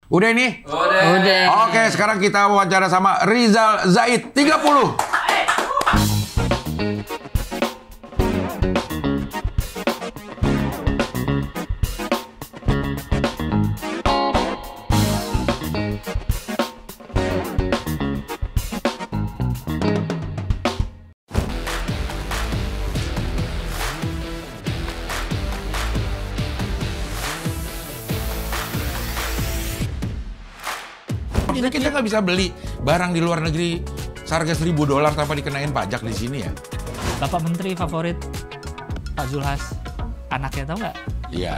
Udah ini? Udah. Oke, sekarang kita wawancara sama Rizal Zaid 30. Maksudnya kita nggak bisa beli barang di luar negeri seharga $1.000 tanpa dikenain pajak di sini ya? Bapak Menteri favorit Pak Zulhas, anaknya tahu nggak? Iya.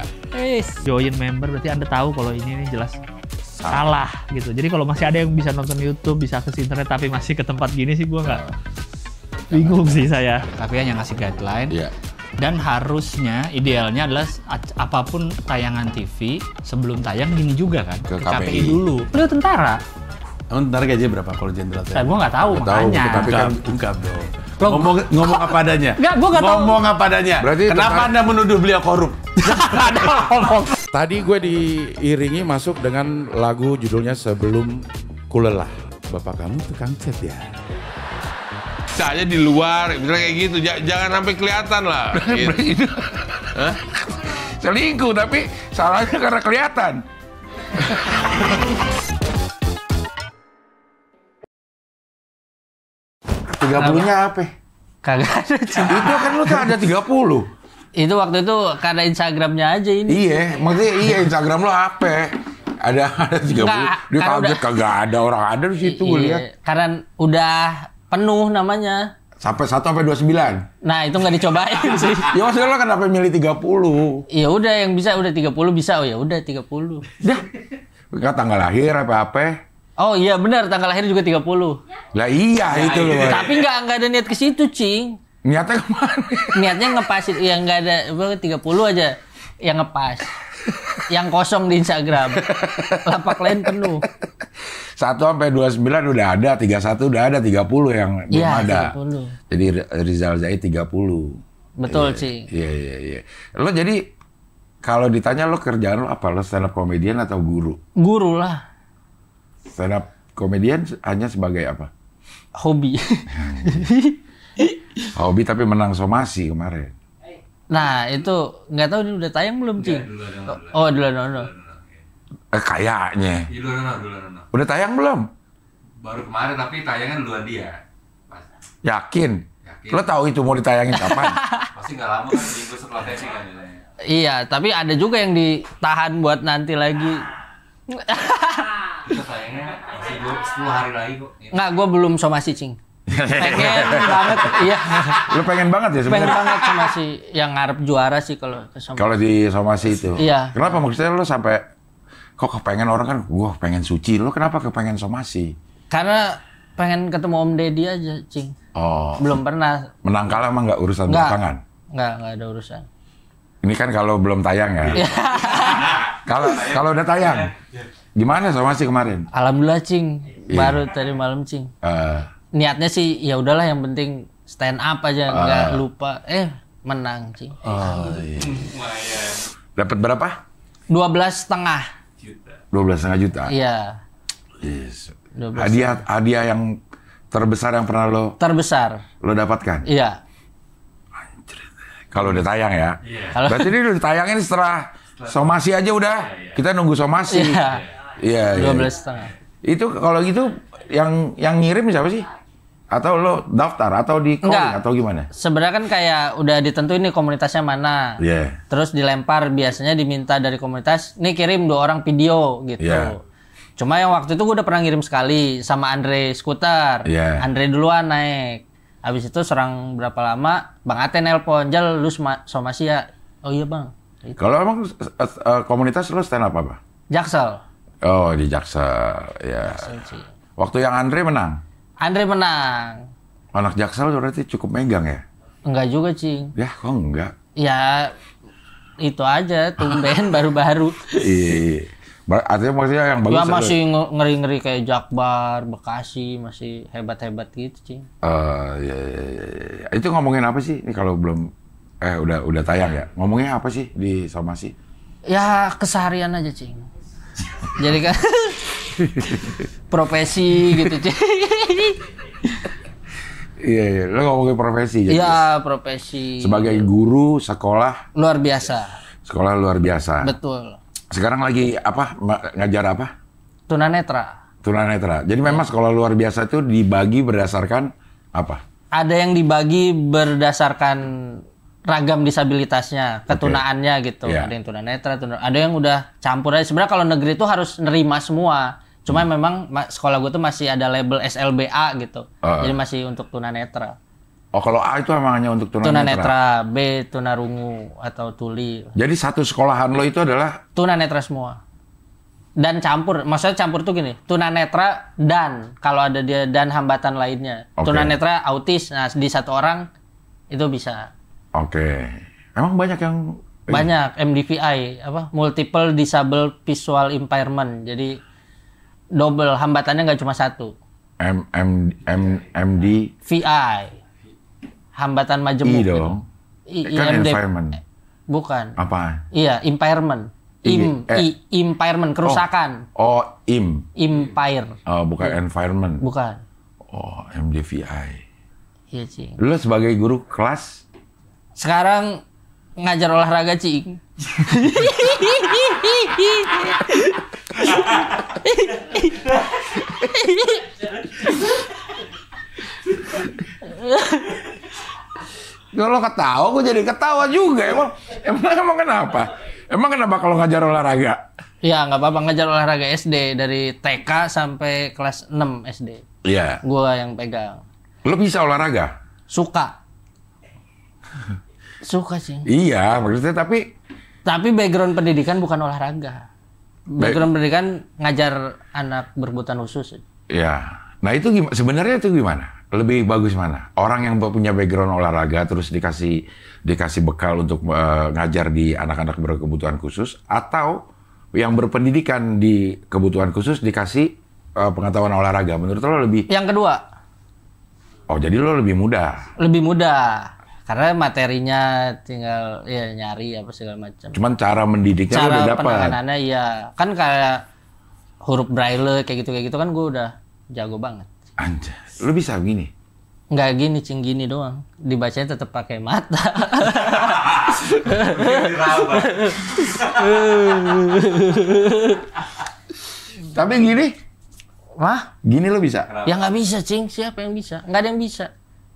Join member berarti Anda tahu kalau ini jelas salah gitu. Jadi kalau masih ada yang bisa nonton YouTube, bisa ke internet tapi masih ke tempat gini sih gua nggak bingung sih saya. Tapi hanya ngasih guideline. Iya. Dan harusnya idealnya adalah apapun tayangan TV sebelum tayang gini juga kan Ke KPI KPI dulu. Lu tentara. Ntar gajinya berapa kalau jenderal? Nah, gue nggak tahu Nggak tahu, makanya. tapi kan Ungkap dong. Lo- Ngomong apa adanya. Nggak, gua nggak tahu. Ngomong apa adanya. Berarti Kenapa tentara- Anda menuduh beliau korup? Ada ngomong. Tadi gue diiringi masuk dengan lagu judulnya Sebelum Kulelah. Bapak kamu tukang cat ya? Saya di luar, misalnya kayak gitu, jangan sampai kelihatan lah. Gitu. Hah? Selingkuh, tapi salahnya karena kelihatan. 30-nya apa? Kagak ada. Cing. Itu kan lu tuh ada 30. Itu waktu itu karena Instagramnya aja ini. Iya, maksudnya iya Instagram lo apa? Ada 30. Nggak, Dia karena kaget udah- kagak ada orang ada di situ gue lihat. Iya, karena udah penuh namanya. Sampai 1 sampai 29. Nah, itu nggak dicobain sih. Ya maksudnya lo kenapa milih 30? Ya udah yang bisa udah 30 bisa. Oh ya udah 30. Dah. Enggak tanggal lahir apa-apa. Oh iya benar tanggal lahir juga 30. Lah iya itu loh. Tapi nggak ada niat ke situ, Cing. Niatnya kemana? Niatnya ngepasin yang nggak ada 30 aja yang ngepas. Yang kosong di Instagram. Lapak lain penuh. 1 sampai 29 udah ada, 31 udah ada, 30 yang belum Iya, ada. 30. Jadi Rizal Zaid 30. Betul, Iya, Cing. Iya. Lo jadi kalau ditanya lo kerjaan lo apa? Lo stand up comedian atau guru? Guru lah. Stand up comedian hanya sebagai apa? Hobi. Hobi tapi menang somasi kemarin. Nah, itu nggak tahu ini udah tayang belum, Cing? Oh, dulu. Kayaknya. Iya, dulu. Udah tayang belum? Baru kemarin tapi tayangan duluan dia. Yakin? Yakin. Lo tahu itu mau ditayangin kapan? Pasti nggak lama kan minggu setelah testing kan nilainya. Iya, tapi ada juga yang ditahan buat nanti lagi. Kita tayangnya masih 10 hari lagi kok. Nggak, gue belum somasi, Cing. Pengen banget, iya. Lo pengen banget ya Pengen sebenarnya? banget somasi. Yang ngarep juara sih kalau ke somasi. Kalau di somasi itu. Iya. Kenapa maksudnya lo sampai kok kepengen orang kan? Gua pengen suci. Lo kenapa kepengen somasi? Karena pengen ketemu Om Deddy aja, Cing. Oh. Belum pernah. Menang kalah emang nggak urusan belakangan. Nggak ada urusan. Ini kan kalau belum tayang ya. Iya. Kalau udah tayang, gimana somasi kemarin? Alhamdulillah, Cing. Iya. Baru tadi malam, Cing. Eh, Niatnya sih ya udahlah yang penting stand up aja, nggak lupa. Menang, Cing. oh, iya. Lumayan. Dapat berapa? 12,5. 12,5 juta. Iya. Yes. 12. Hadiah yang terbesar yang pernah lo Terbesar. dapatkan. Iya. Kalau udah tayang ya. Kalau Berarti ini udah ditayangin setelah somasi aja udah. Kita nunggu somasi. Iya. Iya. 12,5. Itu kalau gitu yang ngirim siapa sih? Atau lo daftar atau di calling Enggak. atau gimana? Sebenarnya kan kayak udah ditentuin nih komunitasnya mana. Iya. Terus dilempar, biasanya diminta dari komunitas, nih kirim 2 orang video gitu. Iya. Cuma yang waktu itu gue udah pernah ngirim sekali sama Andre Skuter. Iya. Andre duluan naik. Habis itu serang berapa lama, Bang Ate nelpon, Jal lu somasi ya? Oh iya Bang. Gitu. Kalau emang komunitas lo stand up apa? Jaksel. Oh di Jaksel, ya. Sih. Waktu yang Andre menang, Andre menang. anak Jaksel berarti cukup megang ya? Enggak juga, Cing. Ya, kok enggak? Ya itu aja, tumben baru-baru. Iya. Artinya maksudnya yang bagus. Ya masih ngeri-ngeri kayak Jakbar, Bekasi, masih hebat-hebat gitu, Cing. Iya. Itu ngomongin apa sih? Ini kalau belum udah tayang ya. Ngomongin apa sih di somasi? Ya keseharian aja, Cing. Jadi kan profesi gitu, Cing. Iya, lo ngomongin profesi jadi. Iya, profesi. Sebagai guru sekolah Luar biasa. luar biasa. Betul. Sekarang lagi apa? Ngajar apa? Tunanetra. Tunanetra. Jadi memang sekolah luar biasa itu dibagi berdasarkan apa? Ada yang dibagi berdasarkan ragam disabilitasnya, ketunaannya gitu. Iya. Ada yang tunanetra, ada yang udah campur aja. Sebenarnya kalau negeri itu harus nerima semua. Cuma memang sekolah gue tuh masih ada label SLBA gitu. Jadi masih untuk tunanetra. Oh, kalau A itu emang hanya untuk tunanetra. Tunanetra, B tunarungu atau tuli. Jadi satu sekolahan lo itu adalah Tunanetra semua. Dan campur, maksudnya campur tuh gini, tunanetra dan kalau ada dia dan hambatan lainnya. Oke. Tunanetra autis, nah di satu orang itu bisa. oke. Emang banyak yang Banyak MDVI, apa? Multiple Disable Visual Impairment. Jadi double, hambatannya nggak cuma satu. MD VI, hambatan majemuk. I dong. Kan IMD. environment. Bukan. Apa? Iya, impairment. Impairment, kerusakan. Oh, Impair. Oh, bukan environment. Bukan. Oh, MDVI. Iya, Cing. Lu sebagai guru kelas Sekarang ngajar olahraga, Cing. kalau ketawa, gue jadi ketawa juga. Emang kenapa? Emang kenapa kalau ngajar olahraga? Ya, nggak apa-apa ngajar olahraga SD dari TK sampai kelas 6 SD. Iya. Gua yang pegang. Lu bisa olahraga? Suka. Suka, Cing. Iya, maksudnya tapi Tapi background pendidikan bukan olahraga. Background pendidikan ngajar anak berkebutuhan khusus. ya. Nah, itu sebenarnya itu gimana? Lebih bagus mana? Orang yang punya background olahraga terus dikasih bekal untuk ngajar di anak-anak berkebutuhan khusus, atau yang berpendidikan di kebutuhan khusus dikasih pengetahuan olahraga. Menurut lo lebih? Yang kedua. Oh, jadi lo lebih mudah. Lebih mudah. Karena materinya tinggal ya nyari apa segala macam. Cuman cara mendidiknya lo udah Cara dapat. penanganannya iya. Kan kayak huruf braille kayak gitu kan gue udah jago banget. Anjay, lo bisa begini? Nggak gini, Cing, gini doang. Dibacanya tetap pakai mata. Tapi gini? Wah? Gini lo bisa? Ya nggak bisa, Cing. Siapa yang bisa? Nggak ada yang bisa.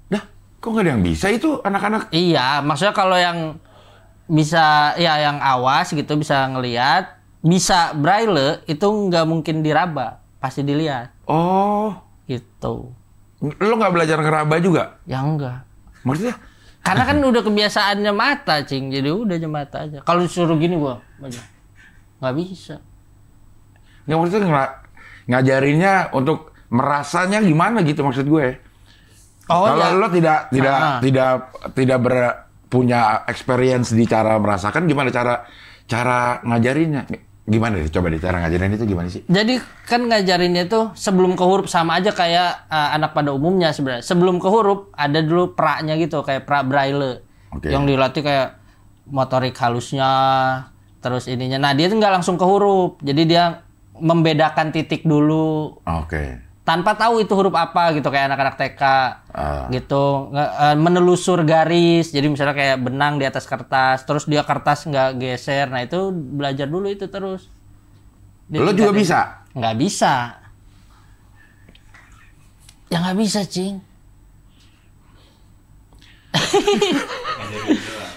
Dah, kok nggak ada yang bisa itu anak-anak? Iya, maksudnya kalau yang bisa, ya yang awas gitu, bisa ngelihat, bisa braille, itu nggak mungkin diraba. Pasti dilihat. Oh, Gitu. lo nggak belajar ngeraba juga? Ya enggak. Maksudnya? Karena kan udah kebiasaannya mata, Cing. Jadi udah aja mata aja. Kalau disuruh gini gua, nggak bisa. Nggak, maksudnya ngajarinnya untuk merasanya gimana gitu maksud gue. Oh, Kalau ya. lo tidak punya experience di cara merasakan, gimana cara ngajarinnya? Gimana deh? Coba deh cara ngajarin itu gimana sih? Jadi kan ngajarinnya tuh sebelum ke huruf sama aja kayak anak pada umumnya sebenarnya. Sebelum ke huruf ada dulu pra-nya gitu, kayak pra braille. Oke. Yang dilatih kayak motorik halusnya, terus ininya. Nah, dia tuh nggak langsung ke huruf. Jadi dia membedakan titik dulu. Oke. Tanpa tahu itu huruf apa gitu, kayak anak-anak TK gitu. Menelusur garis, jadi misalnya kayak benang di atas kertas, terus dia kertas nggak geser. Nah, itu belajar dulu itu terus. Lo juga bisa? Nggak bisa. Ya nggak bisa, Cing.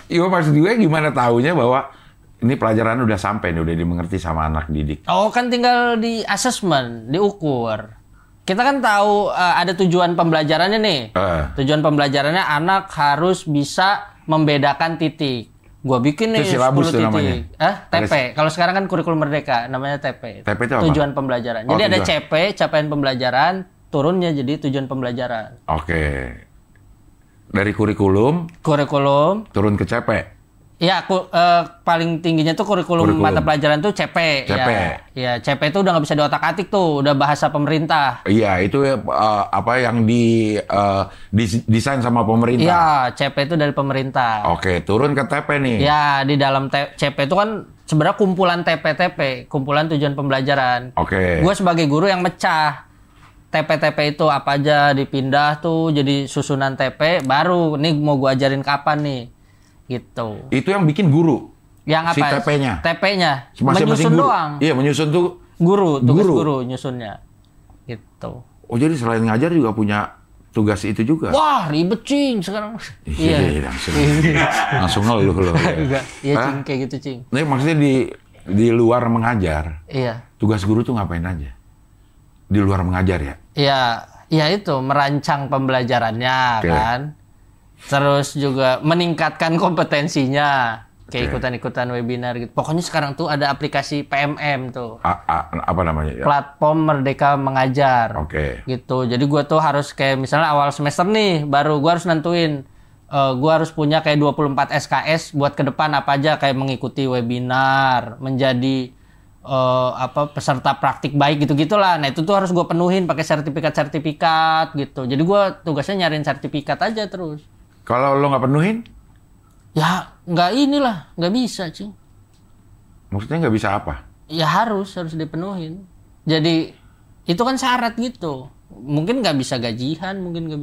Iya, maksud gue gimana taunya bahwa ini pelajaran udah sampai nih, udah dimengerti sama anak didik. Oh, kan tinggal di assessment, diukur. Kita kan tahu ada tujuan pembelajarannya nih. Tujuan pembelajarannya anak harus bisa membedakan titik. Gua bikin nih itu 10 silabus tuh titik. namanya. TP. Kalau sekarang kan kurikulum merdeka, namanya TP. TP itu apa? Tujuan pembelajaran. Oh, Jadi ada tujuan. CP, capaian pembelajaran, turunnya jadi tujuan pembelajaran. Oke. Dari kurikulum Kurikulum, turun ke CP. Ya, paling tingginya tuh kurikulum mata pelajaran tuh CP. Ya, CP itu udah nggak bisa diotak-atik tuh, udah bahasa pemerintah. Iya, itu apa yang desain sama pemerintah. Iya, CP itu dari pemerintah. Oke, turun ke TP nih. Ya, di dalam CP itu kan sebenarnya kumpulan TP-TP, kumpulan tujuan pembelajaran. Oke. Gue sebagai guru yang mecah. TP-TP itu apa aja dipindah tuh jadi susunan TP, baru nih mau gue ajarin kapan nih. Gitu. Itu yang bikin guru. Yang apa? Si TP-nya. TP-nya. Masing-masing Menyusun guru. doang. Iya, menyusun tuh tugas guru nyusunnya. Gitu. Oh, jadi selain ngajar juga punya tugas itu juga. Wah, ribet cing sekarang. Iya, langsung ngeluh loh. Iya, cing kayak gitu, cing. Nah, maksudnya di luar mengajar. Iya. Tugas guru tuh ngapain aja? Di luar mengajar ya? Iya itu merancang pembelajarannya kan. Terus juga meningkatkan kompetensinya. Kayak ikutan-ikutan webinar gitu. Pokoknya sekarang tuh ada aplikasi PMM tuh. Apa namanya? Ya? Platform Merdeka Mengajar. Oke. Gitu. Jadi gue tuh harus kayak misalnya awal semester nih, baru gue harus nentuin. Gue harus punya kayak 24 SKS buat ke depan apa aja. Kayak mengikuti webinar, menjadi peserta praktik baik gitu-gitulah. Nah itu tuh harus gue penuhin pakai sertifikat gitu. Jadi gue tugasnya nyariin sertifikat aja terus. Kalau lo nggak penuhin? Ya nggak bisa cing. Maksudnya nggak bisa apa? Ya harus dipenuhin. Jadi itu kan syarat gitu. Mungkin nggak bisa gajian, mungkin nggak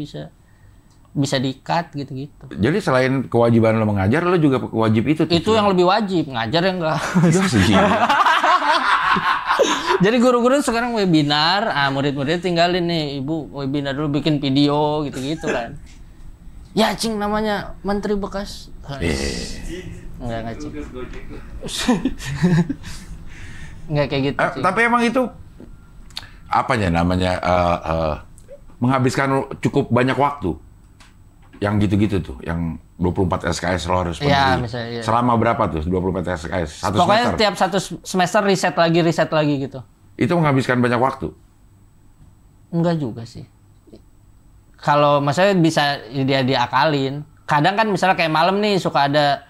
bisa di-cut gitu-gitu. Jadi selain kewajiban lo mengajar, lo juga wajib itu. Itu yang lebih wajib, ngajar yang enggak. Jadi guru-guru sekarang webinar, murid-murid tinggalin nih, ibu webinar dulu bikin video gitu-gitu kan. Ya cing namanya menteri bekas. Enggak cing. Enggak kayak gitu. Tapi emang itu apanya namanya menghabiskan cukup banyak waktu. Yang gitu-gitu tuh, yang 24 SKS lo harus penuhi. Ya, misalnya, ya. Selama berapa tuh 24 SKS? Pokoknya tiap satu semester riset lagi gitu. Itu menghabiskan banyak waktu? Enggak juga sih. Kalau maksudnya bisa dia diakalin. Kadang kan misalnya kayak malam nih suka ada.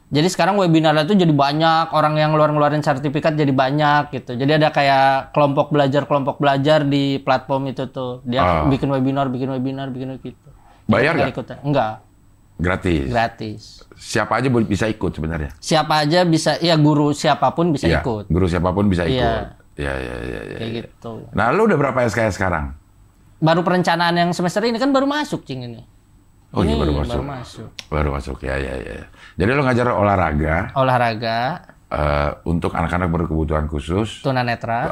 Jadi sekarang webinar itu jadi banyak, orang yang ngeluarin sertifikat jadi banyak gitu. Jadi ada kayak kelompok belajar di platform itu tuh. Dia bikin webinar gitu. Bayar nggak? Enggak. Gratis. Siapa aja bisa ikut sebenarnya? Siapa aja bisa, ya guru siapapun bisa ikut. Guru siapapun bisa ikut. Iya. Ya. Kayak gitu. Nah, lu udah berapa SKS sekarang? Baru perencanaan yang semester ini kan baru masuk cing ini. Oh iya baru masuk. Ya. Jadi lu ngajar olahraga. Untuk anak-anak berkebutuhan khusus. Tunanetra.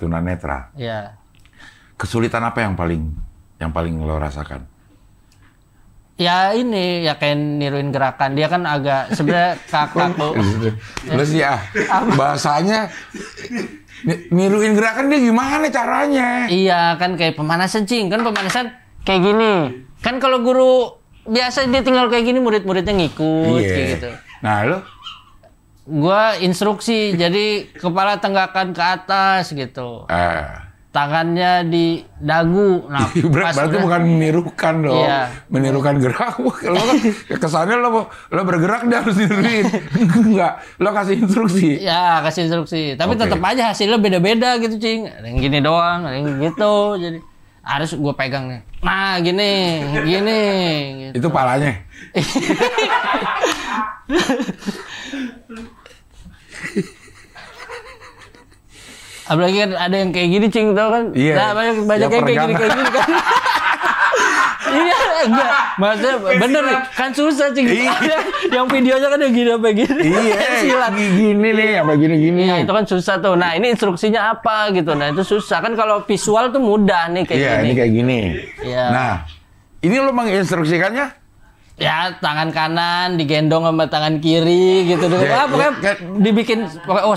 Tunanetra. Iya. Kesulitan apa yang paling lo rasakan? Ya ini ya kayak niruin gerakan dia kan agak sebenarnya kaku. Lu sih bahasanya niruin gerakan dia gimana caranya? Iya kan kayak pemanasan cing kan pemanasan kayak gini kan kalau guru biasa dia tinggal kayak gini murid-muridnya ngikut kayak gitu. Nah lo? Gua instruksi jadi kepala tenggakan ke atas gitu. Tangannya di dagu. Nah, berarti bukan menirukan dong. Iya. Menirukan gerak. Lo kan kesannya lo bergerak dia harus niruin. Enggak, lo kasih instruksi. Ya, kasih instruksi. Tapi tetap aja hasilnya beda-beda gitu, cing. Ada yang gini doang, ada yang gitu. Jadi harus gue pegang nih. Nah, gini. Gitu. Itu palanya. Apalagi kan ada yang kayak gini cing tau kan? Iya. Nah, banyak kayak gini kan. Iya enggak. Maksudnya bener kan susah cing. Iya. Yang videonya kan yang gini apa gini. Iya. Silat gini nih apa gini. Nah, itu kan susah tuh. Nah, ini instruksinya apa gitu. Nah, itu susah kan kalau visual tuh mudah nih kayak gini. Iya, ini kayak gini. Iya. Nah, ini lo menginstruksikannya? Ya, tangan kanan digendong sama tangan kiri gitu. Pokoknya dibikin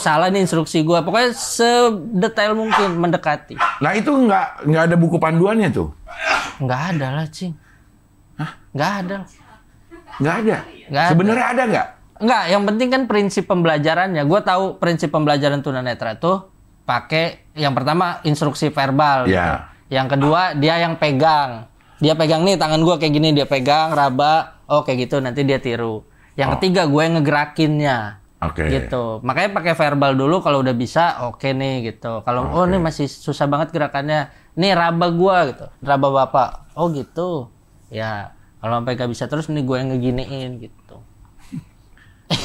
salah nih instruksi gua. Pokoknya sedetail mungkin mendekati. Nah, itu nggak ada buku panduannya tuh? Nggak ada lah, cing. Hah? Nggak ada. Nggak ada? Sebenarnya ada nggak? Nggak, yang penting kan prinsip pembelajarannya. Gua tahu prinsip pembelajaran tunanetra tuh pakai yang pertama instruksi verbal. Iya. Yang kedua dia yang pegang. Dia pegang nih tangan gua kayak gini, dia pegang, raba, kayak gitu nanti dia tiru. Yang ketiga gue yang ngegerakinnya. Oke. Gitu. Makanya pakai verbal dulu kalau udah bisa oke nih gitu. Kalau oh ini masih susah banget gerakannya. Nih raba gua gitu. Raba bapak. Oh gitu. Ya, kalau sampai gak bisa terus nih gue yang ngeginiin gitu.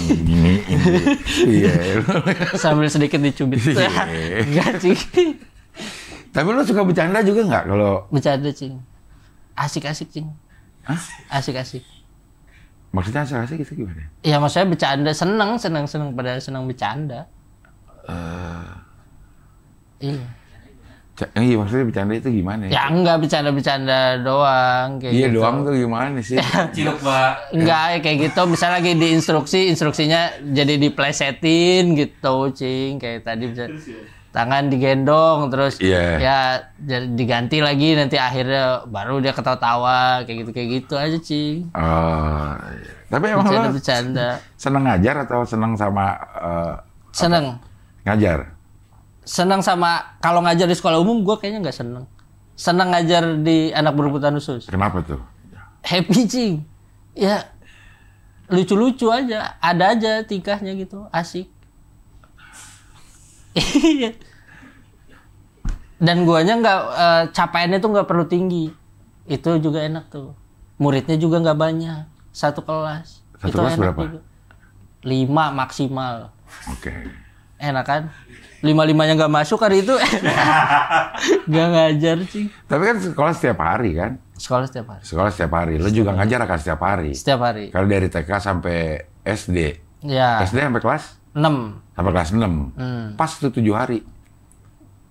Gini. Iya. Sambil sedikit dicubit. Enggak sih. Tapi lo suka bercanda juga nggak kalau Bercanda, Cing. Asik-asik, Cing. Hah? Asik-asik. Maksudnya asal-asal gitu gimana? Ya maksudnya bercanda, seneng pada seneng bercanda. Iya. Iya maksudnya bercanda itu gimana? Ya enggak bercanda doang kayak Iya gitu. doang tuh gimana sih? Cilok, Pak. Enggak ya kayak gitu, misalnya lagi di instruksinya jadi diplesetin gitu, Cing. Kayak tadi bisa tangan digendong terus ya jadi diganti lagi nanti akhirnya baru dia ketawa-tawa kayak gitu aja, Cing. Tapi emang lo bercanda. seneng ngajar atau seneng sama Seneng. ngajar? Seneng sama kalau ngajar di sekolah umum gue kayaknya nggak seneng. Seneng ngajar di anak berkebutuhan khusus. Kenapa tuh? Happy, Cing. Ya lucu-lucu aja, ada aja tingkahnya gitu, asik. Dan guanya nggak capaiannya tuh nggak perlu tinggi, itu juga enak tuh. Muridnya juga nggak banyak, satu kelas. Satu itu kelas enak berapa? juga. 5 maksimal. Oke. Enak kan? 5-5-nya nggak masuk hari itu, nggak ngajar, Cing. Tapi kan sekolah setiap hari kan? Sekolah setiap hari. Sekolah setiap hari. Lo juga ngajar akan setiap hari. Setiap hari. Kalau dari TK sampai SD. Ya. SD sampai kelas? 6. Sampai kelas 6. Pas tuh 7 hari.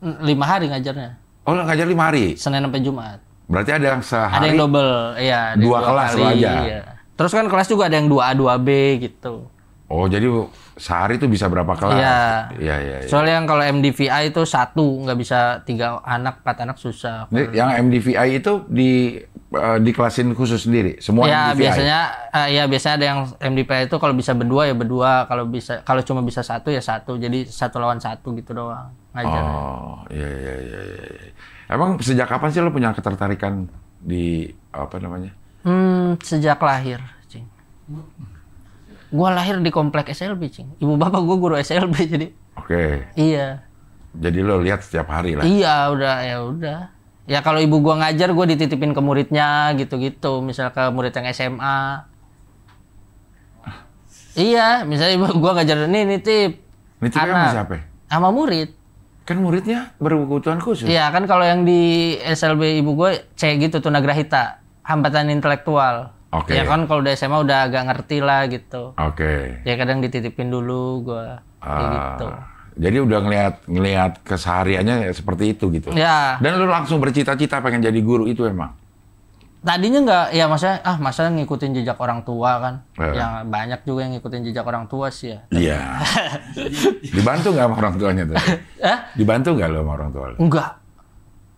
5 hari ngajarnya. Oh, lo ngajar 5 hari? Senin sampai Jumat. Berarti ada yang sehari? Ada yang double, iya. Ada yang 2 kelas lo aja? Iya. Terus kan kelas juga ada yang 2A, 2B gitu. Oh, jadi sehari tuh bisa berapa kelas? Iya. Iya. Soalnya yang kalau MDVI itu 1, nggak bisa 3 anak, 4 anak susah. Yang MDVI itu dikelasin khusus sendiri, semua Ya MDVI. biasanya ada yang MDVI itu kalau bisa berdua ya berdua, kalau cuma bisa 1 ya 1. Jadi 1 lawan 1 gitu doang ngajar. Oh, iya. Emang sejak kapan sih lo punya ketertarikan di apa namanya? Sejak lahir, Cing. Gua lahir di komplek SLB, Cing. Ibu bapak gua guru SLB jadi. Oke. Iya. Jadi lo lihat setiap hari lah. Iya, udah. Ya kalau ibu gua ngajar, gua dititipin ke muridnya gitu-gitu. Misal ke murid yang SMA. Iya, misalnya ibu gua ngajar nih nitip. Nitipnya sama siapa? Sama murid. Kan muridnya berkebutuhan khusus. Iya, kan kalau yang di SLB ibu gua C gitu, tunagrahita, hambatan intelektual. Oke. Ya kan kalau udah SMA udah agak ngerti lah gitu. Oke. Ya kadang dititipin dulu gua kayak gitu. Jadi udah ngelihat kesehariannya seperti itu gitu. Ya. Dan lu langsung bercita-cita pengen jadi guru itu emang. Tadinya nggak, ya masa ngikutin jejak orang tua kan. Ya. Yang banyak juga yang ngikutin jejak orang tua sih ya. Iya. Dibantu nggak sama orang tuanya tuh? Dibantu nggak lo sama orang tua lo? Enggak.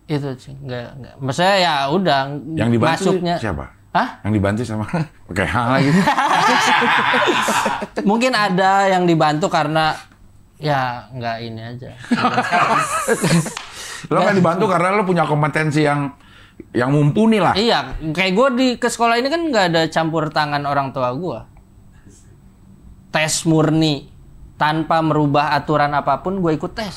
Itu sih, enggak. Maksudnya ya udah Yang dibantu masuknya. siapa? Hah? Yang dibantu sama pakai hal lagi. Mungkin ada yang dibantu karena ya nggak ini aja. Lo kan dibantu karena lo punya kompetensi yang mumpuni lah. Iya, kayak gue ke sekolah ini kan nggak ada campur tangan orang tua gue. Tes murni tanpa merubah aturan apapun gue ikut tes.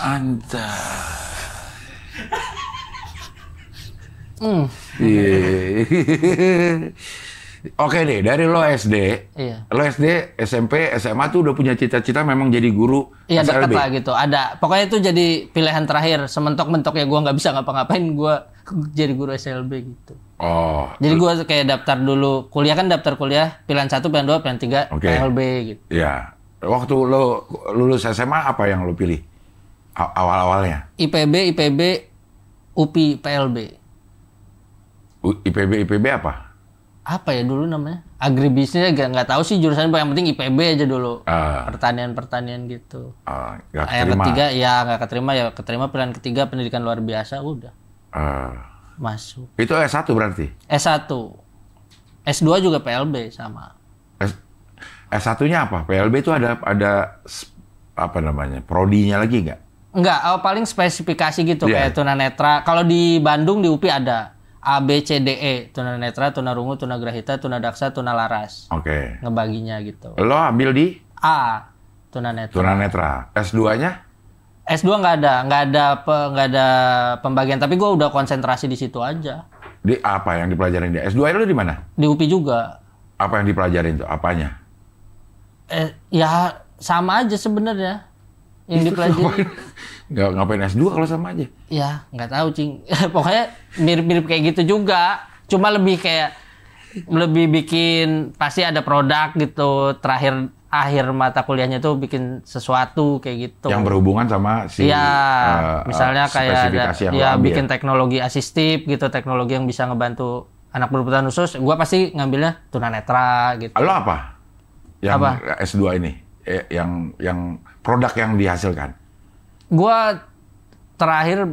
Oke deh, dari lo SD, lo SD, SMP, SMA tuh udah punya cita-cita memang jadi guru Iya, SLB. deket lah gitu. Ada. Pokoknya itu jadi pilihan terakhir. Sementok-mentok ya gue nggak bisa ngapa-ngapain, gue jadi guru SLB gitu. Oh. Jadi gue kayak daftar dulu. Kuliah kan daftar kuliah, pilihan 1, pilihan 2, pilihan 3, SLB gitu. Iya. Waktu lo lulus SMA, apa yang lo pilih? Awal-awalnya? IPB, UPI, PLB. IPB apa? Apa ya dulu namanya? Agribisnis nggak tahu sih jurusannya, yang penting IPB aja dulu. Pertanian gitu. Nggak Yang keterima. ketiga ya nggak keterima, ya keterima pilihan ketiga pendidikan luar biasa, udah masuk. Itu S1 berarti? S1. S2 juga PLB sama. S1-nya apa? PLB itu ada apa namanya? Prodinya lagi nggak? Enggak, paling spesifikasi gitu kayak tunanetra. Kalau di Bandung di UPI ada A, B, C, D, E. Tunanetra, tunarungu, tunagrahita, tunadaksa, tunalaras. Oke. Ngebaginya gitu. Lo ambil di A, tunanetra. tunanetra. S2-nya? S2 nggak ada pembagian, tapi gue udah konsentrasi di situ aja. Di apa yang dipelajarin dia? S2 lo di mana? Di UPI juga. Apa yang dipelajarin tuh? Apanya? Ya sama aja sebenarnya yang dipelajari. Nggak ngapain S2 kalau sama aja? Ya nggak tahu cing. Pokoknya mirip-mirip kayak gitu juga. Cuma lebih bikin pasti ada produk gitu. Akhir mata kuliahnya tuh bikin sesuatu kayak gitu. Yang berhubungan sama si misalnya kayak ada yang lo ambil. bikin teknologi asistif gitu, teknologi yang bisa ngebantu anak berkebutuhan khusus. Gua pasti ngambilnya tunanetra gitu. Lo apa? Yang Apa? S2 ini yang produk yang dihasilkan. Gua terakhir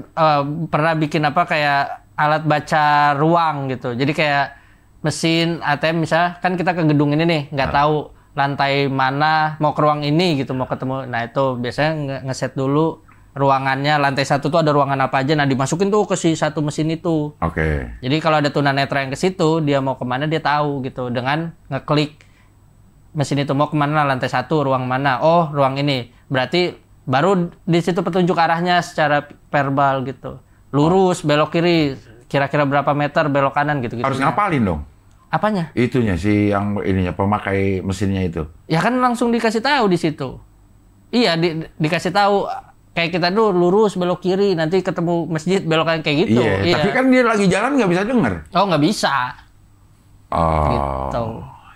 pernah bikin kayak alat baca ruang gitu. Jadi kayak mesin ATM misalnya, kan kita ke gedung ini nih, nggak tahu lantai mana, mau ke ruang ini gitu, mau ketemu. Nah itu biasanya ngeset dulu ruangannya, lantai 1 tuh ada ruangan apa aja, nah dimasukin tuh ke si satu mesin itu. Oke. Jadi kalau ada tunanetra yang ke situ, dia mau kemana dia tahu gitu, dengan ngeklik mesin itu mau kemana, lantai 1, ruang mana, oh ruang ini. Berarti baru di situ petunjuk arahnya secara verbal gitu. Lurus, belok kiri, kira-kira berapa meter, belok kanan gitu. Harus ngapalin dong. Apanya? Itunya si yang ininya pemakai mesinnya itu. Ya kan langsung dikasih tahu di situ. Iya, dikasih tau kayak kita dulu lurus belok kiri, nanti ketemu masjid belok kanan kayak gitu. Iya. Tapi kan dia lagi jalan nggak bisa denger. Oh nggak bisa. Oh.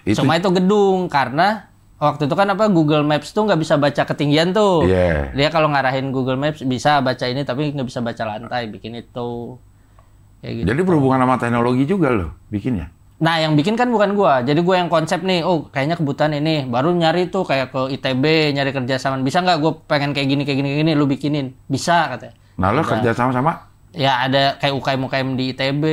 Gitu. Cuma itu gedung karena waktu itu kan Google Maps tuh nggak bisa baca ketinggian tuh. Iya. Dia kalau ngarahin Google Maps bisa baca ini tapi nggak bisa baca lantai, bikin itu. Kayak gitu. Jadi berhubungan sama teknologi juga loh bikinnya. Nah, yang bikin kan bukan gua. Jadi gua yang konsep nih, oh kayaknya kebutuhan ini. Baru nyari tuh kayak ke ITB, nyari kerjasama. Bisa nggak gua pengen kayak gini, lu bikinin. Bisa katanya. Nah, lo kerja sama-sama? Ya ada kayak UKM di ITB,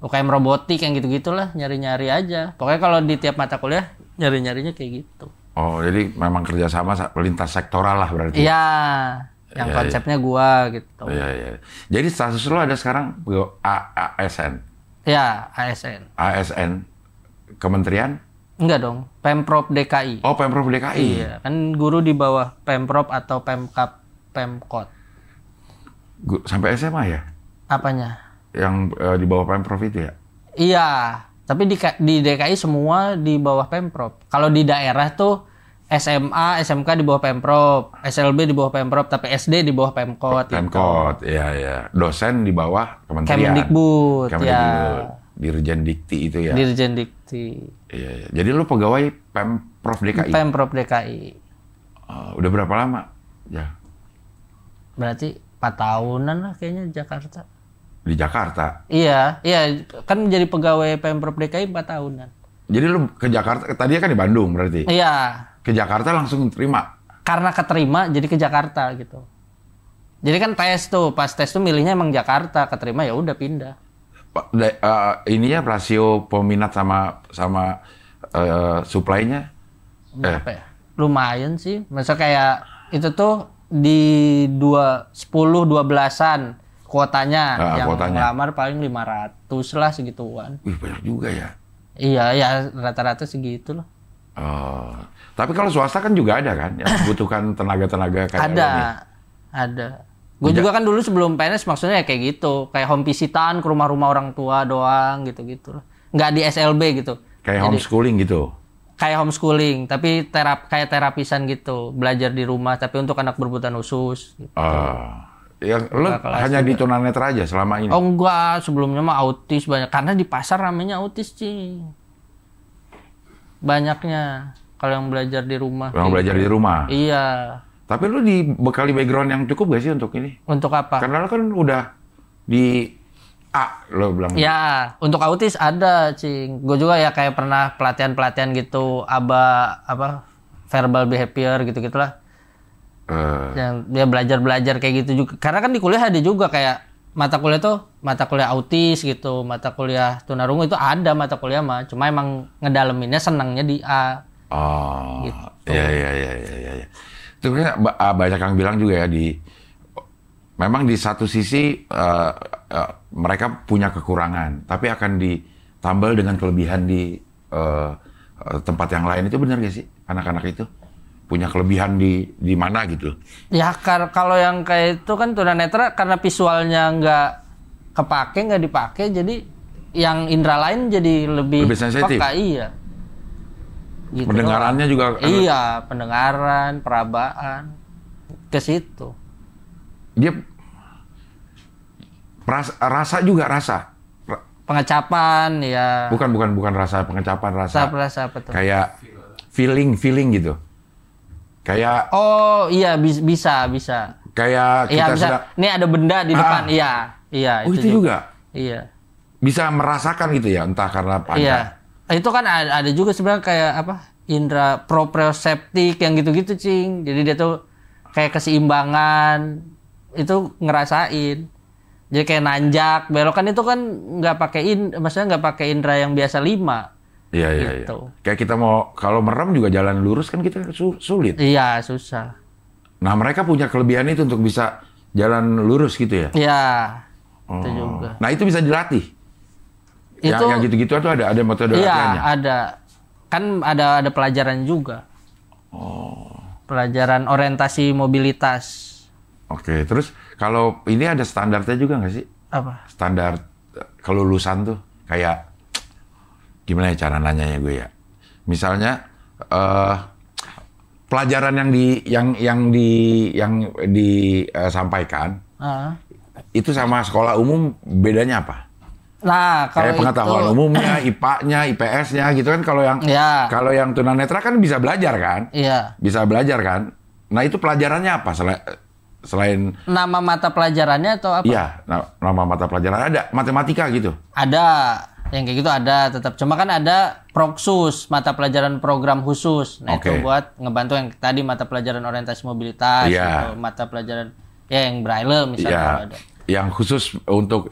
UKM robotik yang gitu-gitulah, nyari-nyari aja. Pokoknya kalau di tiap mata kuliah, nyari-nyarinya kayak gitu. Oh, jadi memang kerjasama lintas sektoral lah berarti? Iya, yang konsepnya gua gitu. Iya. Jadi status lo ada sekarang ASN? Ya, ASN. ASN Kementerian? Enggak dong, Pemprov DKI. Oh, Pemprov DKI. Iya, kan guru di bawah Pemprov atau Pemkap, Pemkot. Sampai SMA ya? Apanya? Yang di bawah Pemprov itu ya? Iya, tapi di DKI semua di bawah Pemprov. Kalau di daerah tuh SMA, SMK di bawah Pemprov, SLB di bawah Pemprov, tapi SD di bawah Pemkot. Pemkot, gitu. iya. Dosen di bawah Kementerian. Kemdikbud, ya. Dirjen Dikti itu ya? Dirjen Dikti. Iya. Jadi lu pegawai Pemprov DKI? Pemprov DKI. Udah berapa lama? Ya. Berarti 4 tahunan lah kayaknya Jakarta. Di Jakarta? Iya. Kan menjadi pegawai Pemprov DKI 4 tahunan. Jadi lu ke Jakarta, tadinya kan di Bandung berarti? Iya. Ke Jakarta langsung terima? Karena keterima jadi ke Jakarta gitu. Jadi kan pas tes tuh milihnya emang Jakarta, keterima ya udah pindah. Ininya rasio peminat sama supply-nya? Berapa ya? Lumayan sih. Masa kayak itu tuh di 10-12an kuotanya. Yang ngelamar paling 500 lah segituan. Wih, banyak juga ya? Iya, ya rata-rata segitu loh. Tapi kalau swasta kan juga ada kan, yang membutuhkan tenaga-tenaga kayak ada. Gue juga kan dulu sebelum PNS maksudnya kayak gitu, kayak home visitan ke rumah-rumah orang tua doang gitu-gitu loh. Nggak di SLB gitu. Kayak homeschooling gitu? Kayak homeschooling, tapi kayak terapisan gitu, belajar di rumah tapi untuk anak berkebutuhan khusus. Gitu. Yang lo hanya di tunanetra aja selama ini? Oh enggak, sebelumnya mah autis banyak. Karena di pasar ramenya autis, Cing. Banyaknya. Kalau yang belajar di rumah. Yang belajar di rumah? Iya. Tapi lu dibekali background yang cukup gak sih untuk ini? Untuk apa? Karena lo kan udah di A, lo bilang. Ya, untuk autis ada, Cing. Gue juga ya kayak pernah pelatihan-pelatihan gitu, verbal behavior gitu-gitulah. Yang dia belajar kayak gitu juga. Karena kan di kuliah ada juga kayak mata kuliah autis gitu, mata kuliah tunarungu itu ada mata kuliah mah. Cuma emang ngedaleminnya senangnya di A. Gitu. Iya. Itu banyak yang bilang juga ya memang di satu sisi mereka punya kekurangan, tapi akan ditambal dengan kelebihan di tempat yang lain. Itu benar gak sih? Anak-anak itu punya kelebihan di mana gitu? Ya kalau yang kayak itu kan tunanetra karena visualnya nggak dipakai, jadi yang indera lain jadi lebih sensitif. peka, iya. Gitu Pendengarannya juga. Iya, pendengaran, perabaan ke situ. Dia rasa juga rasa. Pengecapan ya. Bukan rasa pengecapan, rasa apa tuh? kayak feeling gitu. Kayak Oh iya bisa. kayak Iya kita bisa. sedang Ini ada benda di depan. Iya. Oh, itu juga. Iya. Bisa merasakan gitu ya, entah karena panca. Iya. Itu kan ada juga sebenarnya kayak apa? Indra proprioseptik yang gitu-gitu, Cing. Jadi dia tuh kayak keseimbangan itu ngerasain. Jadi kayak nanjak, belokan itu kan maksudnya nggak pakai indra yang biasa 5. Iya. Gitu. Kayak kita mau kalau merem juga jalan lurus kan kita sulit. Iya, susah. Nah, mereka punya kelebihan itu untuk bisa jalan lurus gitu ya. Iya. Itu juga. Nah, itu bisa dilatih. Itu yang gitu-gitu tuh ada metode iya, latihannya. ada. Kan ada pelajaran juga. Pelajaran orientasi mobilitas. Oke, terus kalau ini ada standarnya juga nggak sih? Apa? Standar kelulusan tuh kayak gimana ya cara nanyanya gue ya? Misalnya pelajaran yang disampaikan itu sama sekolah umum bedanya apa? Nah, kalau kayak pengetahuan umumnya, IPA-nya, IPS-nya gitu kan. Kalau yang tunanetra kan bisa belajar kan? Iya. Bisa belajar kan? Nah, itu pelajarannya apa selain nama mata pelajarannya atau apa? Iya, nama mata pelajaran ada matematika gitu. Ada. Yang kayak gitu ada tetap. Cuma kan ada Proksus, mata pelajaran program khusus. Nah, itu buat ngebantu yang tadi mata pelajaran orientasi mobilitas, gitu. Mata pelajaran yang braille misalnya ada. Yang khusus untuk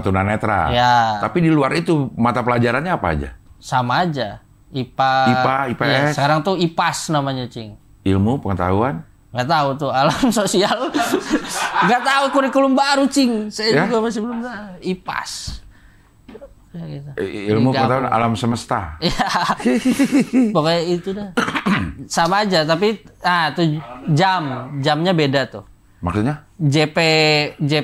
tunanetra. Ya. Tapi di luar itu mata pelajarannya apa aja? Sama aja. IPA, IPS. Ya, sekarang tuh IPAS namanya, Cing. Ilmu pengetahuan? Nggak tahu tuh, alam sosial. Nggak tahu kurikulum baru, Cing. Saya juga masih belum tahu. IPAS. Ya, gitu. Ilmu pengetahuan alam semesta. Iya. Pokoknya itu dah. Sama aja, tapi tuh jamnya beda tuh. Maksudnya? JP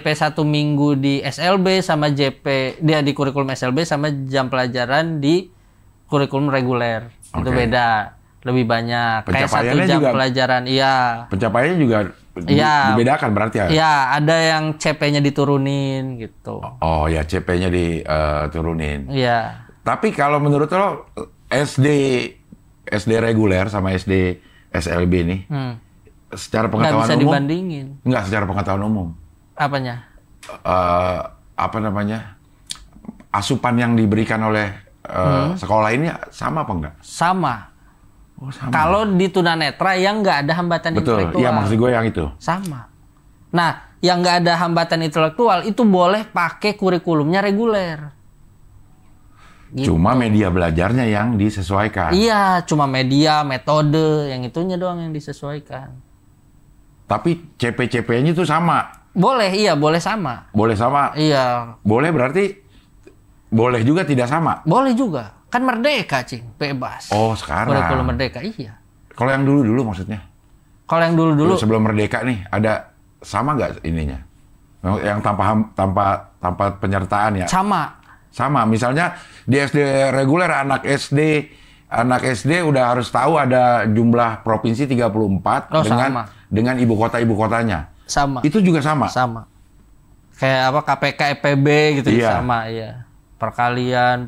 1 minggu di SLB sama dia di kurikulum SLB sama jam pelajaran di kurikulum reguler. Itu beda, lebih banyak. Kayak 1 jam juga, pelajaran, iya. Pencapaiannya juga dibedakan berarti ya? Iya, ada yang CP-nya diturunin gitu. Oh ya, CP-nya diturunin. Iya. Tapi kalau menurut lo SD reguler sama SD SLB nih, secara pengetahuan nggak bisa umum dibandingin. Nggak, secara pengetahuan umum. Apanya? Asupan yang diberikan oleh sekolah ini sama apa enggak? Sama. Oh, sama. Kalau di tunanetra yang nggak ada hambatan intelektual. Betul, iya maksud gue yang itu. Sama. Nah, yang nggak ada hambatan intelektual itu boleh pakai kurikulumnya reguler. Gitu. Cuma media belajarnya yang disesuaikan. Iya, cuma media, metode, yang itunya doang yang disesuaikan. Tapi CP-CP-nya itu sama. Boleh, iya, boleh sama. Boleh sama? Iya. Boleh berarti boleh juga tidak sama? Boleh juga. Kan merdeka, Cing. Bebas. Oh, sekarang. Kurikulum merdeka, iya. Kalau yang dulu-dulu maksudnya? Kalau yang dulu-dulu. Sebelum merdeka nih, ada sama nggak ininya? Yang tanpa penyertaan ya? Sama. Misalnya di SD reguler anak SD udah harus tahu ada jumlah provinsi 34 dengan ibu kotanya. Sama. Itu juga sama. Sama. Kayak apa KPK EPB gitu sama, iya. Perkalian,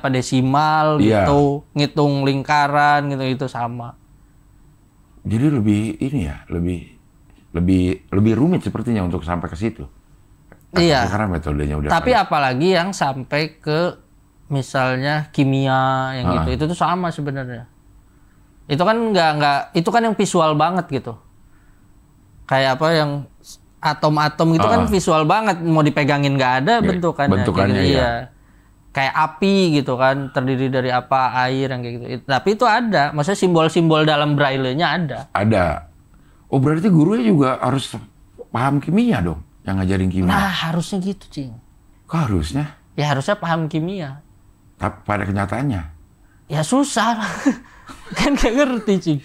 desimal gitu, ngitung lingkaran gitu itu sama. Jadi lebih rumit sepertinya untuk sampai ke situ. Iya. Karena metodenya udah. Tapi apalagi yang sampai ke misalnya kimia yang itu tuh sama sebenarnya. Itu kan nggak itu kan yang visual banget gitu. Kayak apa yang atom-atom gitu kan visual banget, mau dipegangin nggak ada bentukannya. Bentukannya gitu, iya. Kayak api gitu kan, terdiri dari apa, air yang kayak gitu. Tapi itu ada, maksudnya simbol-simbol dalam braille-nya ada. Ada. Oh berarti gurunya juga harus paham kimia dong? yang ngajarin kimia? Nah, harusnya gitu, Cing. Kok harusnya? Ya harusnya paham kimia. Tapi pada kenyataannya? Ya susah lah. Kan gak ngerti, Cing.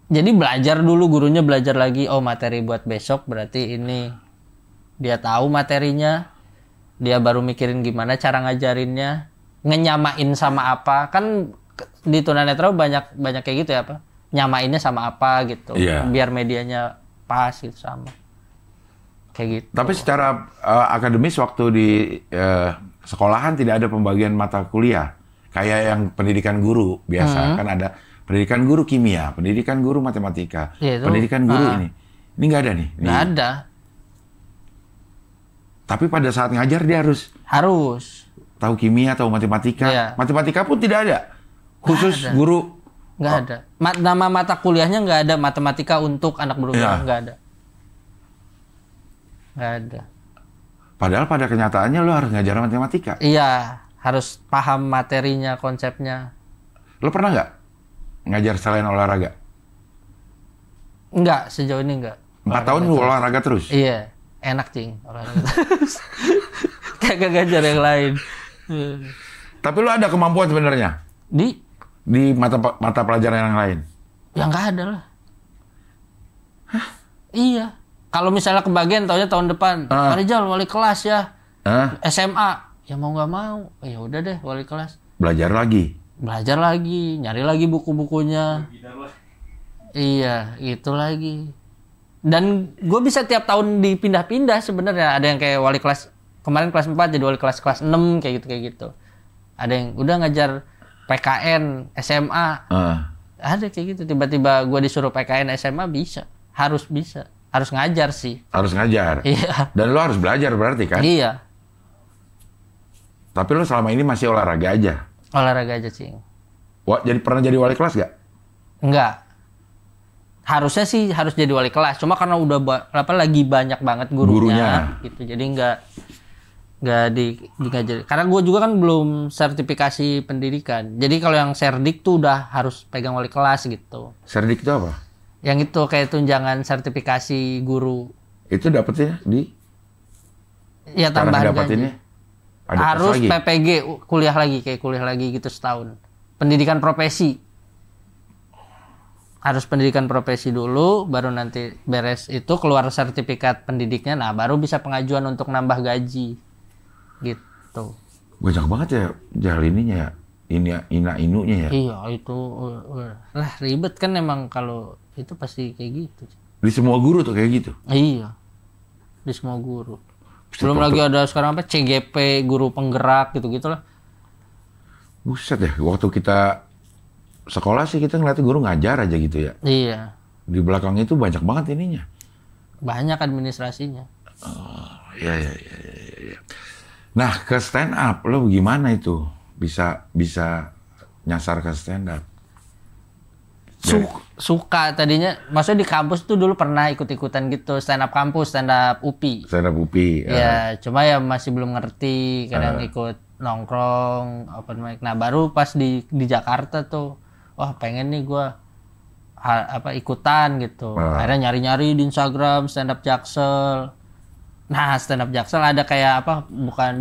Jadi belajar dulu, gurunya belajar lagi. Oh, materi buat besok berarti ini. Dia tahu materinya. Dia baru mikirin gimana cara ngajarinnya. Ngenyamain sama apa. Kan di tunanetra banyak kayak gitu ya, apa? Nyamainnya sama apa gitu. Iya. Biar medianya pas gitu sama. Kayak gitu. Tapi secara akademis waktu di sekolahan tidak ada pembagian mata kuliah. Kayak yang pendidikan guru biasa. Kan ada pendidikan guru kimia, pendidikan guru matematika, Ya, itu, pendidikan guru ini. Ini nggak ada nih. Nggak ada. Tapi pada saat ngajar dia harus tahu kimia, tahu matematika. Iya. Matematika pun tidak ada. Khusus ada. guru. Nggak ada. Nama mata kuliahnya nggak ada. Matematika untuk anak berumur Iya. nggak ada. Nggak ada. Padahal pada kenyataannya lo harus ngajar matematika. Iya, harus paham materinya, konsepnya. Lo pernah nggak ngajar selain olahraga? Enggak, sejauh ini enggak. 4 tahun lu olahraga terus? Iya, enak, Cing. Olahraga terus. Kagak ngajar yang lain. Tapi lo ada kemampuan sebenarnya di mata pelajaran yang lain? Ya nggak ada lah. Iya. Kalau misalnya kebagian taunya tahun depan, Pak Rizal wali kelas ya. SMA. Ya mau nggak mau. Ya udah deh wali kelas. Belajar lagi. Nyari lagi buku-bukunya. Iya, itu lagi. Dan gue bisa tiap tahun dipindah-pindah sebenarnya. Ada yang kayak wali kelas, kemarin kelas 4 jadi wali kelas 6, kayak gitu. Ada yang udah ngajar PKN, SMA. Ada kayak gitu. Tiba-tiba gue disuruh PKN SMA bisa. Harus bisa. Harus ngajar sih. Harus ngajar. Iya. Dan lo harus belajar berarti kan? Iya. Tapi lo selama ini masih olahraga aja? Olahraga aja, Cing. Wah, pernah jadi wali kelas gak? Enggak. Harusnya sih harus jadi wali kelas. Cuma karena udah lagi banyak banget gurunya. Gitu. Jadi enggak jadi. Karena gue juga kan belum sertifikasi pendidikan. Jadi kalau yang serdik tuh udah harus pegang wali kelas gitu. Serdik itu apa? Yang itu kayak tunjangan sertifikasi guru. Itu dapetnya di? Ya tambahan dapetinnya? gaji. Ada Harus lagi? PPG, kuliah lagi gitu setahun. Pendidikan profesi. Harus pendidikan profesi dulu, baru nanti beres itu keluar sertifikat pendidiknya, nah baru bisa pengajuan untuk nambah gaji. Gitu. Banyak banget ya jahal ininya ya. Inunya ya. Iya, itu lah ribet kan emang kalau itu pasti kayak gitu. Di semua guru tuh kayak gitu? Iya. Di semua guru. Belum lagi ada sekarang apa CGP, guru penggerak gitu-gitu lah. Buset ya, waktu kita sekolah sih kita ngeliat guru ngajar aja gitu ya. Iya. Di belakang itu banyak banget ininya. Banyak administrasinya. Iya. Nah, ke stand up lo gimana itu? Bisa nyasar ke stand up? Suka tadinya, maksudnya di kampus tuh dulu pernah ikut-ikutan gitu, stand up kampus, stand up UPI. Stand up UPI. Ya, cuma ya masih belum ngerti, kadang ikut nongkrong, open mic. Nah, baru pas di Jakarta tuh, wah pengen nih gua ikutan gitu. Akhirnya nyari-nyari di Instagram stand up Jaksel. Nah, stand up Jaksel ada kayak apa?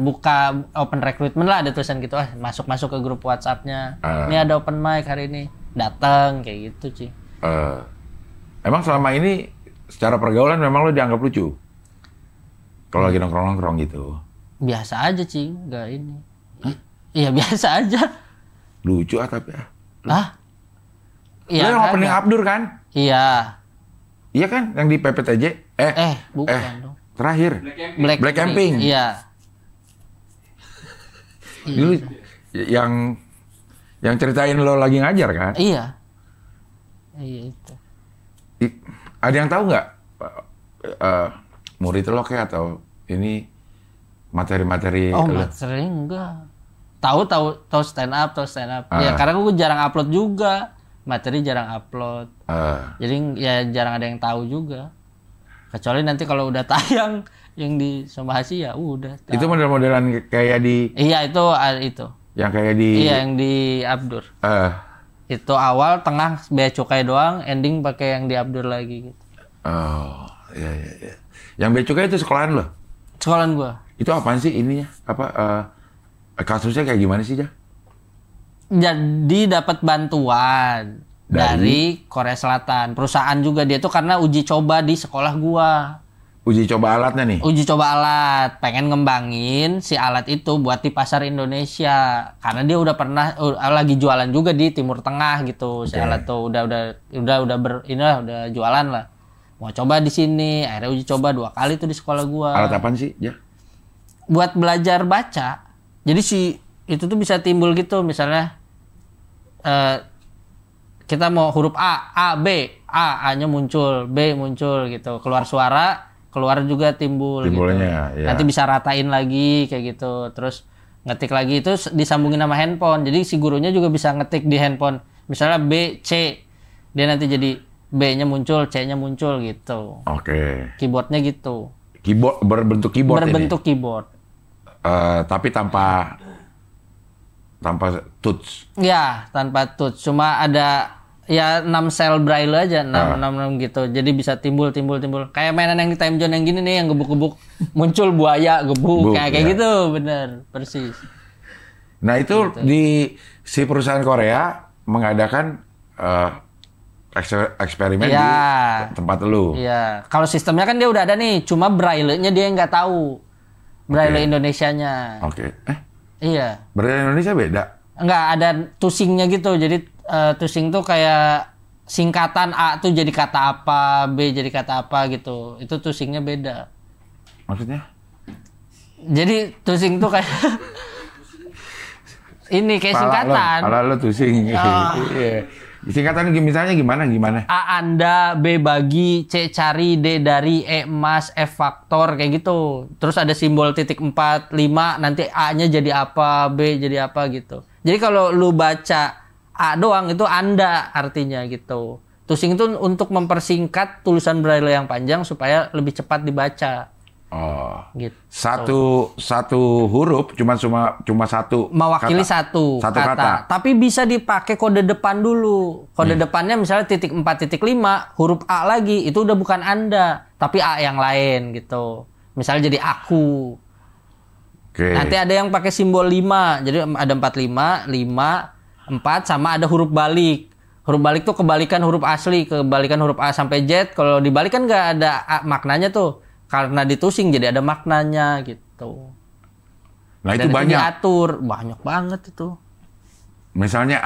Buka open recruitment lah, ada tulisan gitu. Masuk ke grup WhatsApp-nya. Ini ada open mic hari ini. Datang kayak gitu, Ci. Emang selama ini secara pergaulan memang lo dianggap lucu? Kalau lagi nongkrong-nongkrong gitu. Biasa aja, Ci. Enggak ini. Iya, biasa aja. Lucu tapi ya. Iya. Lo yang opening Abdur kan? Iya. Iya kan? Yang di PPTJ? Bukan dong. Terakhir. Black Camping. Iya. Dulu yang ceritain lo lagi ngajar kan? Iya. Iya itu. Ada yang tahu nggak murid lo kayak atau ini materi-materi? Materi enggak. Tahu stand up. Ya karena gue jarang upload juga. Materi jarang upload. Jadi ya jarang ada yang tahu juga. Kecuali nanti kalau udah tayang yang di Somahasi ya udah. Tahu. Itu model-modelan kayak di? Iya itu. Yang kayak di? Iya yang di Abdur. Itu awal, tengah bea cukai doang, ending pakai yang di Abdur lagi gitu. Oh Iya. Yang bea cukai itu sekolahan lo? Sekolahan gua. Itu apaan sih ininya? Kasusnya kayak gimana sih, Jah? Jadi dapat bantuan dari Korea Selatan. Perusahaan juga dia tuh karena uji coba di sekolah gua. Uji coba alatnya nih? Uji coba alat, pengen ngembangin si alat itu buat di pasar Indonesia. Karena dia udah pernah lagi jualan juga di Timur Tengah gitu. Si alat tuh udah jualan lah. Mau coba di sini, akhirnya uji coba 2 kali tuh di sekolah gua. Alat apaan sih, Jah? Buat belajar baca. Jadi itu tuh bisa timbul gitu, misalnya kita mau huruf A, B, A-nya muncul, B muncul gitu. Keluar suara, keluar juga timbulnya gitu. Ya. Nanti bisa ratain lagi kayak gitu. Terus ngetik lagi itu disambungin sama handphone. Jadi si gurunya juga bisa ngetik di handphone. Misalnya B, C. Dia nanti jadi B-nya muncul, C-nya muncul gitu. Oke. Keyboardnya gitu. Keyboard berbentuk keyboard Berbentuk keyboard. Tapi tanpa touch. Ya, tanpa touch. Cuma ada ya 6 sel braille aja, 6 gitu. Jadi bisa timbul. Kayak mainan yang di Time Zone yang gini nih, yang gebuk-gebuk muncul buaya, gebuk kayak gitu, bener, persis. Nah, itu gitu. Di si perusahaan Korea mengadakan eksperimen di tempat lu. Iya. Kalau sistemnya kan dia udah ada nih, cuma braille-nya dia nggak tahu. Braille Indonesianya. Oke. Iya. Braille Indonesia beda? Enggak, ada tusingnya gitu. Jadi tusing tuh kayak singkatan A tuh jadi kata apa, B jadi kata apa gitu. Itu tusingnya beda. Maksudnya? Jadi tusing tuh kayak ini kayak singkatan. Pala lo tusing. Iya. Singkatan misalnya gimana? A Anda, B bagi, C cari, D dari, E emas, F faktor kayak gitu. Terus ada simbol titik 4, 5, nanti A-nya jadi apa, B jadi apa gitu. Jadi kalau lu baca A doang itu Anda artinya gitu. Tusing itu untuk mempersingkat tulisan braille yang panjang supaya lebih cepat dibaca. Oh. Gitu. Satu huruf cuma satu mewakili kata. satu kata. Tapi bisa dipakai kode depan dulu. Kode depannya misalnya titik 4, titik 5, huruf A lagi, itu udah bukan Anda, tapi A yang lain gitu. Misalnya jadi aku. Okay. Nanti ada yang pakai simbol 5. Jadi ada 45, 5, 4 sama ada huruf balik. Huruf balik tuh kebalikan huruf asli, kebalikan huruf A sampai Z. Kalau dibalik kan nggak ada maknanya tuh. Karena ditusing jadi ada maknanya gitu. Nah, dan itu banyak. Diatur, banyak banget itu. Misalnya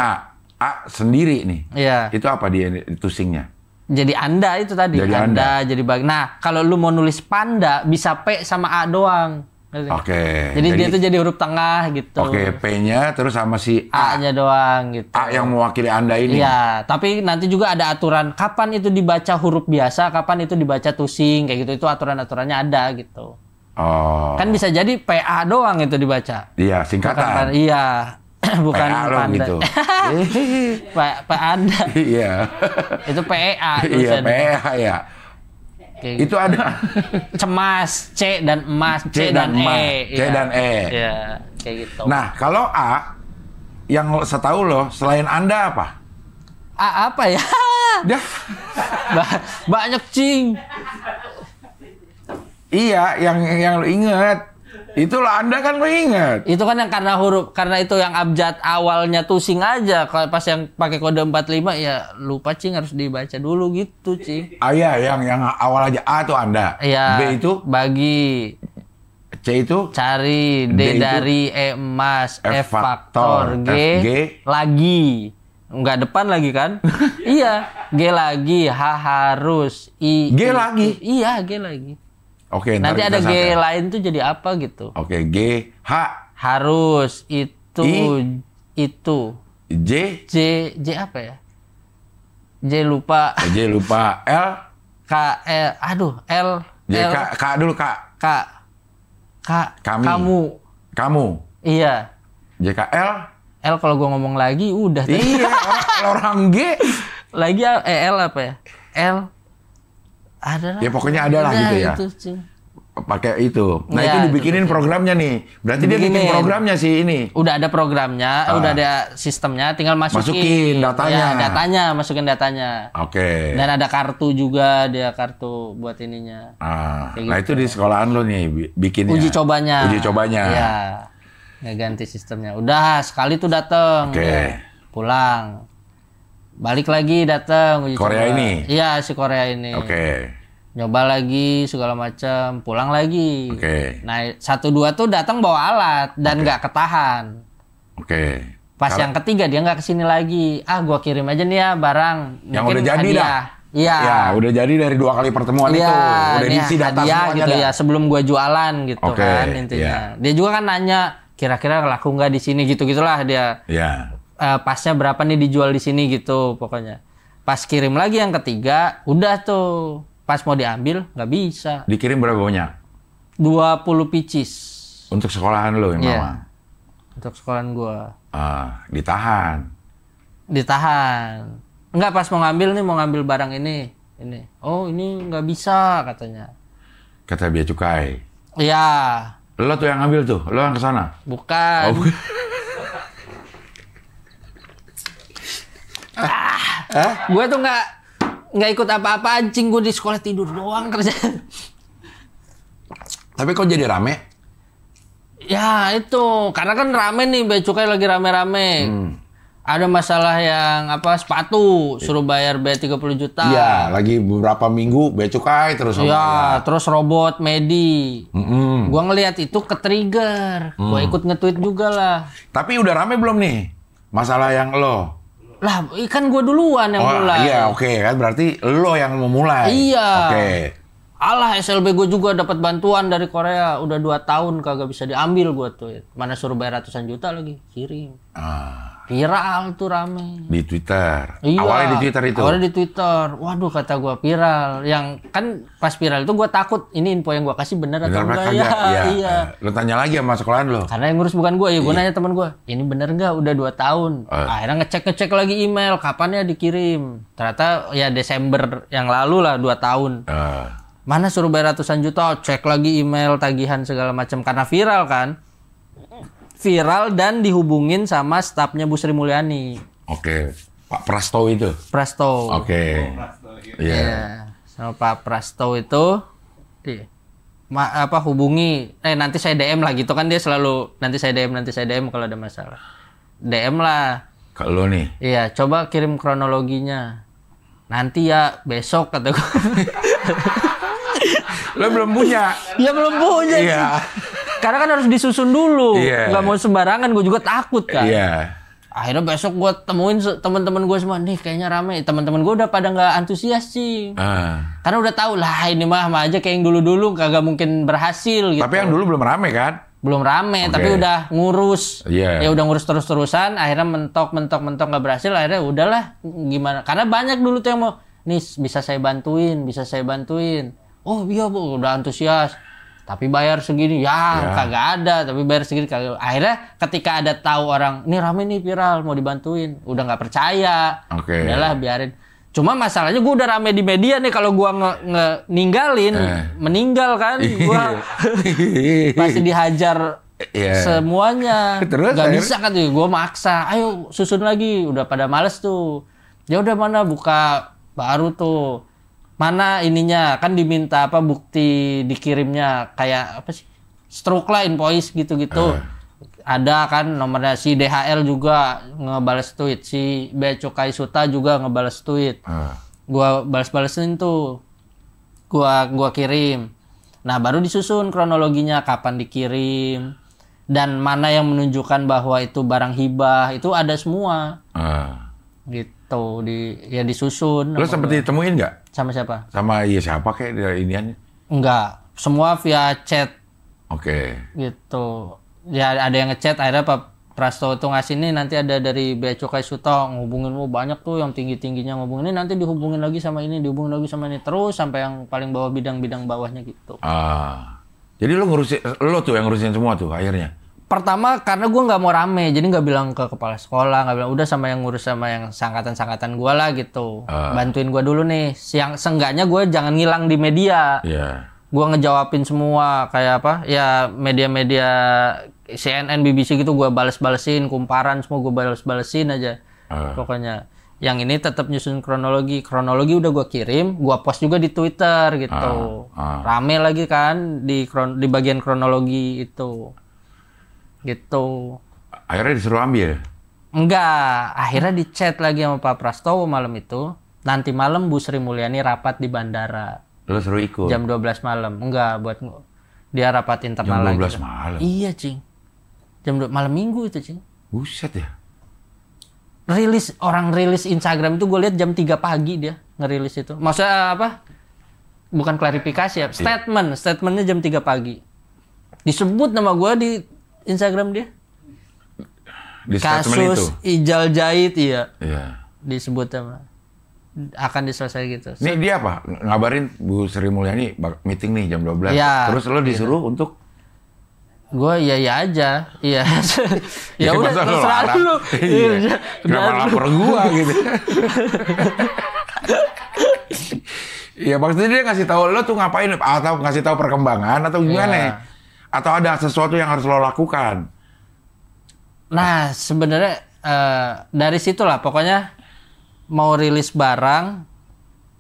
A sendiri nih. Iya. Itu apa dia tusingnya? Jadi Anda itu tadi. Jadi Anda. Jadi nah, kalau lu mau nulis panda bisa P sama A doang. Oke. Jadi dia tuh jadi huruf tengah gitu. Oke, P-nya terus sama si A-nya doang gitu. A yang mewakili Anda ini. Iya, tapi nanti juga ada aturan kapan itu dibaca huruf biasa, kapan itu dibaca tusing kayak gitu. Itu aturan-aturannya ada gitu. Oh. Kan bisa jadi PA doang itu dibaca. Iya, singkatan. Iya. Bukan PA panda. gitu. PA Anda. Iya. Itu PEA. Iya, PEA ya. Kayak itu ada cemas, C dan emas, C dan E. C dan E. Iya, kayak gitu. Nah, kalau A yang setahu lo selain Anda apa? A apa ya? Dah. Banyak cing. Iya, yang lo inget. Itulah Anda kan lo inget. Itu kan yang karena itu yang abjad awalnya tusing aja. Kalau pas yang pakai kode 45 ya lupa cing, harus dibaca dulu gitu cing. Iya, yang awal aja A tuh Anda. Iya. B itu bagi. C itu cari, D dari, E emas, F faktor, G lagi. Enggak depan lagi kan? Iya, G lagi, H harus, I G lagi. Iya, G lagi. Oke, nanti ada G lain tuh jadi apa gitu. Oke, G, H. Harus, itu, itu. J apa ya? J lupa. L. K, L, aduh, L. J, L. K dulu, K. Kami. Kamu. Iya. J, K, L. L kalau gua ngomong lagi udah. Iya, orang G. Lagi L apa ya? L. Ada lah. Ya pokoknya ada lah gitu ya. Itu, pakai itu. Nah, Iya, itu dibikinin itu. programnya nih. Berarti dia bikin Dibikinin. programnya sih ini. Udah ada programnya, udah ada sistemnya, tinggal Masukin datanya. Ya, masukin datanya. Oke. Dan ada kartu juga, dia kartu buat ininya. Ah, Kayak nah gitu. itu di sekolahan lo nih bikinnya. Uji cobanya. Uji cobanya. Iya. Nggak ganti sistemnya. Udah sekali tuh dateng. Oke. Ya, pulang. Balik lagi dateng uji Korea coba. ini? Iya, si Korea ini. Oke. Nyoba lagi segala macam, pulang lagi. Oke. Nah, 1-2 tuh datang bawa alat dan nggak ketahan. Oke. Pas yang ketiga dia nggak kesini lagi. Ah, gua kirim aja nih ya barang. Yang Mungkin udah jadi hadiah. dah. Iya. Ya, udah jadi dari 2 kali pertemuan itu. Udah ini diisi data hadiah semuanya gitu dah. ya sebelum gua jualan gitu Oke, kan intinya. iya. Dia juga kan nanya kira-kira laku nggak di sini gitu-gitulah dia. Ya. Pasnya berapa nih dijual di sini gitu pokoknya. Pas kirim lagi yang ketiga, udah tuh. Pas mau diambil nggak bisa. Dikirim berapa banyak? 20 pieces. Untuk sekolahan lo yang Iya. mama. Untuk sekolahan gua. Ditahan. Ditahan. Enggak, pas mau ngambil barang ini. Oh, ini nggak bisa katanya. Kata bea cukai. Iya, Lo tuh yang ngambil tuh, lo yang kesana. bukan. Oh, bukan. Gue tuh nggak ikut apa-apa anjing, gue di sekolah tidur doang kerja. Tapi kok jadi rame? Ya itu, karena kan rame nih, bea cukai lagi rame-rame. Ada masalah yang sepatu suruh bayar bea 30 juta. Iya, lagi beberapa minggu bea cukai terus. Iya, terus robot Medi. Mm-mm. Gua ngelihat itu ke-trigger. Gua ikut nge-tweet juga lah. Tapi udah rame belum nih? Masalah yang lo. Lah, kan gua duluan yang mulai. Iya, oke kan berarti lo yang memulai. Iya. Oke. Alah, SLB gue juga dapat bantuan dari Korea. Udah 2 tahun kagak bisa diambil gua tuh. Mana suruh bayar ratusan juta lagi. Kirim. Viral tuh rame. Di Twitter. Iya. Awalnya di Twitter itu. Awalnya di Twitter. Waduh, kata gua viral. Yang kan pas viral itu gua takut ini info yang gua kasih bener atau Bener apa enggak. kagak? Ya, iya. Lo tanya lagi sama sekolahan lo. Karena yang ngurus bukan gua, ya gua nanya teman gua. Ini bener nggak? Udah 2 tahun. Akhirnya ngecek lagi email, kapan ya dikirim. Ternyata ya Desember yang lalu lah 2 tahun. Mana suruh bayar ratusan juta, cek lagi email, tagihan segala macam karena viral kan. Viral dan dihubungin sama stafnya Bu Sri Mulyani. Oke. Pak Prasto itu. Prasto. Oke. Iya. Iya. Sama Pak Prasto itu hubungi. Nanti saya DM lah gitu kan, dia selalu nanti saya DM kalau ada masalah. DM lah. Kalau nih. Iya, coba kirim kronologinya. Nanti ya besok kata gue. Lo belum punya. Ya belum punya. Iya. Karena kan harus disusun dulu. Iya. Nggak mau sembarangan, gue juga takut kan. Iya. Akhirnya besok gue temuin teman-teman gue semua, nih kayaknya rame. Teman-teman gue udah pada nggak antusias sih. Karena udah tahu lah ini mah sama aja kayak yang dulu-dulu kagak mungkin berhasil gitu. Tapi yang dulu belum rame kan? Belum rame, Oke. tapi udah ngurus. Iya. Ya udah ngurus terus-terusan, akhirnya mentok nggak berhasil, akhirnya udahlah gimana. Karena banyak dulu tuh yang mau, nih bisa saya bantuin. Oh iya Bu, udah antusias. Tapi bayar segini, ya kagak ada. Tapi bayar segini kagak. Akhirnya ketika ada tahu orang, ini rame nih viral, mau dibantuin. Udah nggak percaya. Oke. Udahlah biarin. Cuma masalahnya gue udah rame di media nih, kalau gue ninggalin, meninggal kan. Gue pasti dihajar semuanya. Terus nggak akhirnya? bisa kan tuh, gue maksa. Ayo susun lagi, udah pada males tuh. Ya udah mana buka baru tuh. Mana ininya kan diminta bukti dikirimnya kayak apa sih, stroke lah, invoice gitu-gitu. Ada kan nomornya, si DHL juga ngebales tweet, si Bea Cukai Suta juga ngebales tweet. Gua balas-balesin tuh, gua kirim. Nah baru disusun kronologinya kapan dikirim dan mana yang menunjukkan bahwa itu barang hibah, itu ada semua. Gitu disusun. Lo sempet ditemuin nggak? Sama siapa? Sama siapa kayak iniannya? Enggak, semua via chat Oke. gitu. Ya ada yang ngechat, akhirnya Pak Prasto itu ngasih nih, nanti ada dari Bea Cukai Suta ngehubungin, banyak tuh yang tinggi-tingginya ngehubungin, ini nanti dihubungin lagi sama ini, terus sampai yang paling bawah, bidang-bidang bawahnya gitu. Jadi lo tuh yang ngurusin semua tuh akhirnya? Pertama karena gue nggak mau rame, jadi nggak bilang ke kepala sekolah, nggak bilang, udah sama yang ngurus sama yang sangkatan-sangkatan gue lah gitu. Bantuin gue dulu nih, yang seenggaknya gue jangan ngilang di media. Iya. Gua ngejawabin semua kayak apa? Ya media-media CNN, BBC gitu gua bales-balesin, kumparan semua gua bales-balesin aja. Pokoknya yang ini tetap nyusun kronologi. Kronologi udah gua kirim, gua post juga di Twitter gitu. Rame lagi kan di bagian kronologi itu. Gitu. Akhirnya disuruh ambil? Enggak, akhirnya di chat lagi sama Pak Prastowo malam itu. Nanti malam Bu Sri Mulyani rapat di bandara. Lu suruh ikut? Jam 12 malam. Enggak, buat dia rapat internal lagi. Jam 12 malam? Iya, Cing. Jam 2 malam minggu itu, Cing. Buset ya? Orang rilis Instagram itu gue lihat jam 3 pagi dia ngerilis itu. Maksudnya apa? Bukan klarifikasi ya, statementnya jam 3 pagi. Disebut nama gue di Instagram dia. Di statement kasus itu? Ijal Jait, iya. Iya. Disebut sama. Akan diselesai gitu. Ini dia apa? Ngabarin Bu Sri Mulyani meeting nih jam 12. Ya, terus lo disuruh untuk? Gue iya aja. Iya. Ya udah masa lo terserah larang? lu. Iya. Kenapa lapor gua gitu? Iya, maksudnya dia ngasih tahu lo tuh ngapain, atau ngasih tahu perkembangan atau gimana? Iya. Atau ada sesuatu yang harus lo lakukan? Nah, sebenarnya dari situlah pokoknya mau rilis barang.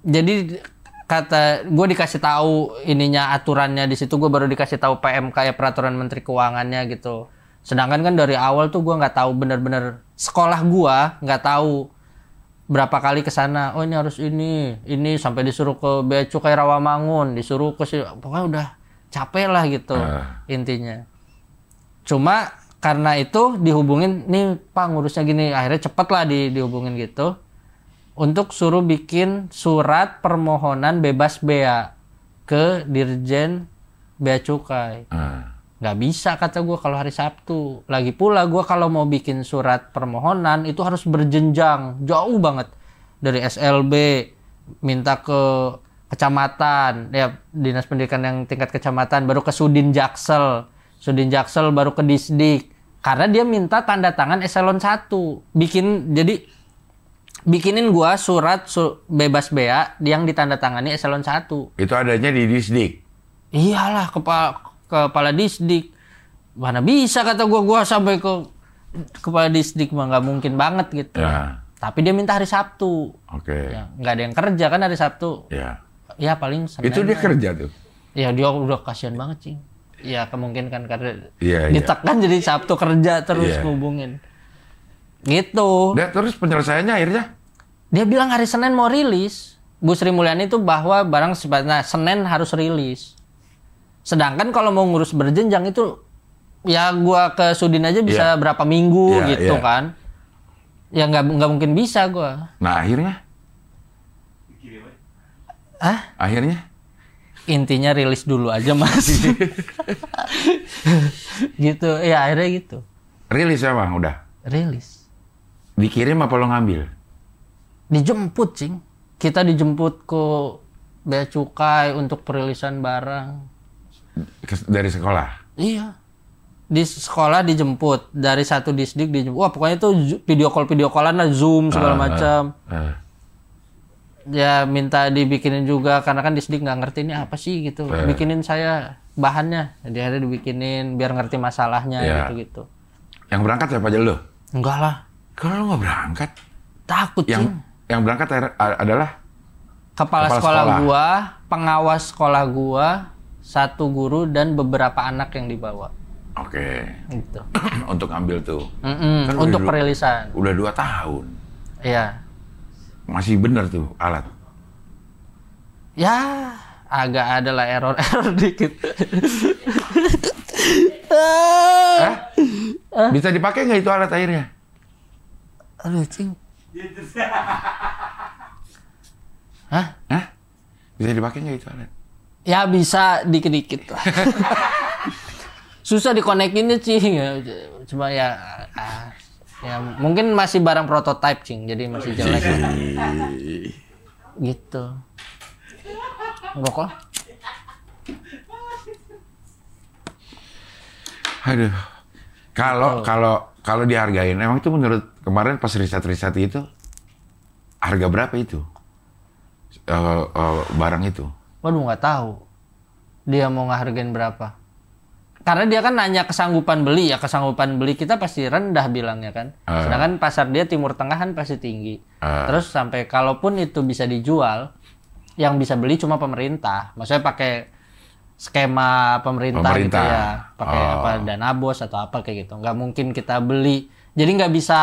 Jadi kata gue dikasih tahu ininya aturannya di situ, gue baru dikasih tahu PMK ya, peraturan Menteri Keuangannya gitu. Sedangkan kan dari awal tuh gue nggak tahu bener-bener, sekolah gue nggak tahu berapa kali ke sana. Oh ini harus ini sampai disuruh ke Bea Cukai Rawamangun, disuruh ke pokoknya udah capek lah gitu intinya. Cuma karena itu dihubungin, nih Pak ngurusnya gini, akhirnya cepet lah dihubungin gitu. Untuk suruh bikin surat permohonan bebas bea ke Dirjen Bea Cukai. Nggak bisa kata gue kalau hari Sabtu. Lagi pula gue kalau mau bikin surat permohonan itu harus berjenjang, jauh banget. Dari SLB, minta ke kecamatan, ya Dinas Pendidikan yang tingkat kecamatan, baru ke Sudin Jaksel baru ke Disdik. Karena dia minta tanda tangan eselon 1. Bikinin gua surat bebas bea yang ditandatangani eselon 1. Itu adanya di Disdik? Iyalah, kepala Disdik. Mana bisa kata gua sampai ke kepala Disdik mah nggak mungkin banget gitu. Ya. Tapi dia minta hari Sabtu. Oke. Ya, nggak ada yang kerja kan hari Sabtu. Ya. Ya paling Senin. Itu dia kerja tuh? Ya dia udah kasihan banget, Cing. Ya kemungkinan kan karena Iya, ditekan jadi Sabtu kerja terus ngubungin. Gitu. Dan terus penyelesaiannya akhirnya? Dia bilang hari Senin mau rilis. Bu Sri Mulyani itu bahwa barang sebenarnya Senin harus rilis. Sedangkan kalau mau ngurus berjenjang itu ya gua ke Sudin aja bisa berapa minggu gitu kan. Ya nggak mungkin bisa gua. Nah akhirnya? Akhirnya? Intinya rilis dulu aja Mas. Gitu. Ya akhirnya gitu. Rilis emang udah? Rilis. Dikirim apa lo ngambil? Dijemput, Cing. Kita dijemput ke Bea Cukai untuk perilisan barang. Dari sekolah? Iya. Di sekolah dijemput. Dari satu disdik dijemput. Wah pokoknya itu video callan lah, Zoom segala macam. Ya minta dibikinin juga karena kan disdik nggak ngerti ini apa sih gitu. Bikinin saya bahannya. Jadi akhirnya dibikinin biar ngerti masalahnya gitu-gitu. Yang berangkat siapa aja lo? Enggak lah. Kalau lo nggak berangkat? Takut, Cing. Yang berangkat adalah? Kepala sekolah gua, pengawas sekolah gua, satu guru dan beberapa anak yang dibawa. Oke. Gitu. Untuk ambil tuh. Kan untuk perilisan. Udah 2 tahun. Iya. Masih bener tuh alat? Ya, agak ada lah error dikit. Bisa dipakai nggak itu alat airnya? Aduh, Cing. Hah? Bisa dipakai nggak itu alat? Ya bisa dikit-dikit lah. Susah dikonekinnya, Cing. Cuma ya mungkin masih barang prototype, Cing. Jadi masih jelek. Gitu. Rokok. Aduh. Kalau dihargain, emang itu menurut kemarin pas riset itu harga berapa itu barang itu? Waduh, nggak tahu. Dia mau ngehargain berapa? Karena dia kan nanya kesanggupan beli, ya kesanggupan beli kita pasti rendah bilangnya kan. Sedangkan pasar dia Timur Tengah kan pasti tinggi. Terus sampai kalaupun itu bisa dijual, yang bisa beli cuma pemerintah. Maksudnya pakai skema pemerintah. Gitu ya. Pakai apa dana bos atau apa kayak gitu. Nggak mungkin kita beli. Jadi nggak bisa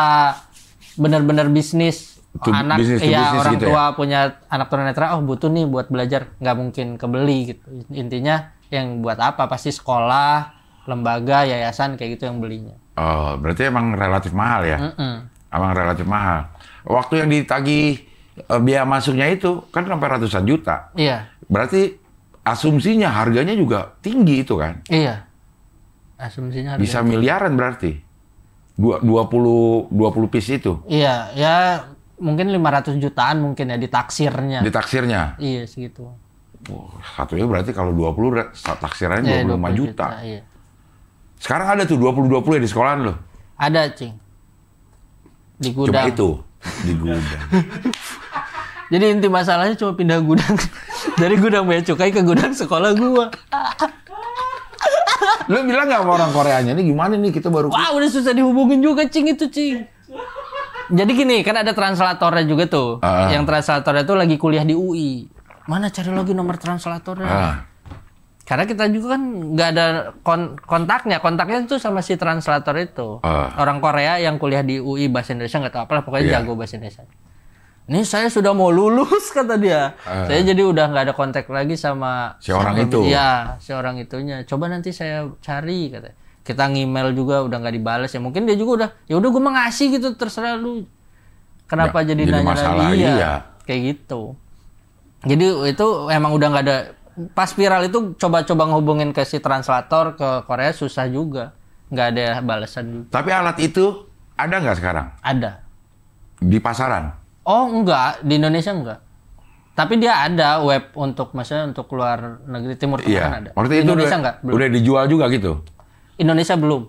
benar-benar bisnis. Anak orang gitu tua punya anak tunanetra, butuh nih buat belajar, nggak mungkin kebeli gitu. Intinya yang buat apa? Pasti sekolah, lembaga, yayasan kayak gitu yang belinya. Oh, berarti emang relatif mahal ya? Emang relatif mahal. Waktu yang ditagih biaya masuknya itu kan sampai ratusan juta. Iya. Berarti asumsinya harganya juga tinggi itu kan? Iya. Asumsinya harganya bisa miliaran berarti. 20 piece itu. Iya, ya mungkin 500 jutaan mungkin ya ditaksirnya. Ditaksirnya? Iya, segitu. Satunya berarti kalau 20 taksirannya 25 juta. Iya. Sekarang ada tuh 20-20 ya di sekolahan lo? Ada, Cing. Di gudang. Cuma itu, di gudang. Jadi inti masalahnya cuma pindah gudang. Dari gudang bea cukai ke gudang sekolah gua. Lo bilang nggak sama orang Koreanya, ini gimana nih kita baru... Wah, udah susah dihubungin juga, Cing, itu, Cing. Jadi gini, kan ada translatornya juga tuh. Yang translatornya tuh lagi kuliah di UI. Mana cari lagi nomor translatornya? Karena kita juga kan nggak ada kontaknya. Kontaknya itu sama si translator itu. Orang Korea yang kuliah di UI bahasa Indonesia nggak tahu apalah, pokoknya jago bahasa Indonesia. Ini saya sudah mau lulus kata dia. Saya jadi udah nggak ada kontak lagi sama si orang itu. Iya, si orang itunya. Coba nanti saya cari kata. Kita ngemail juga udah nggak dibales ya. Mungkin dia juga udah ya udah gue ngasih gitu, terserah lu. Kenapa jadi nanya lagi ya? Kayak gitu. Jadi itu emang udah nggak ada. Pas viral itu coba-coba ngehubungin ke si translator ke Korea susah juga. Nggak ada balasan juga. Tapi alat itu ada nggak sekarang? Ada. Di pasaran? Oh enggak, di Indonesia enggak. Tapi dia ada web untuk maksudnya untuk luar negeri, Timur Tengah kan ada. Maksudnya di itu Indonesia enggak? Belum. Udah dijual juga gitu? Indonesia belum.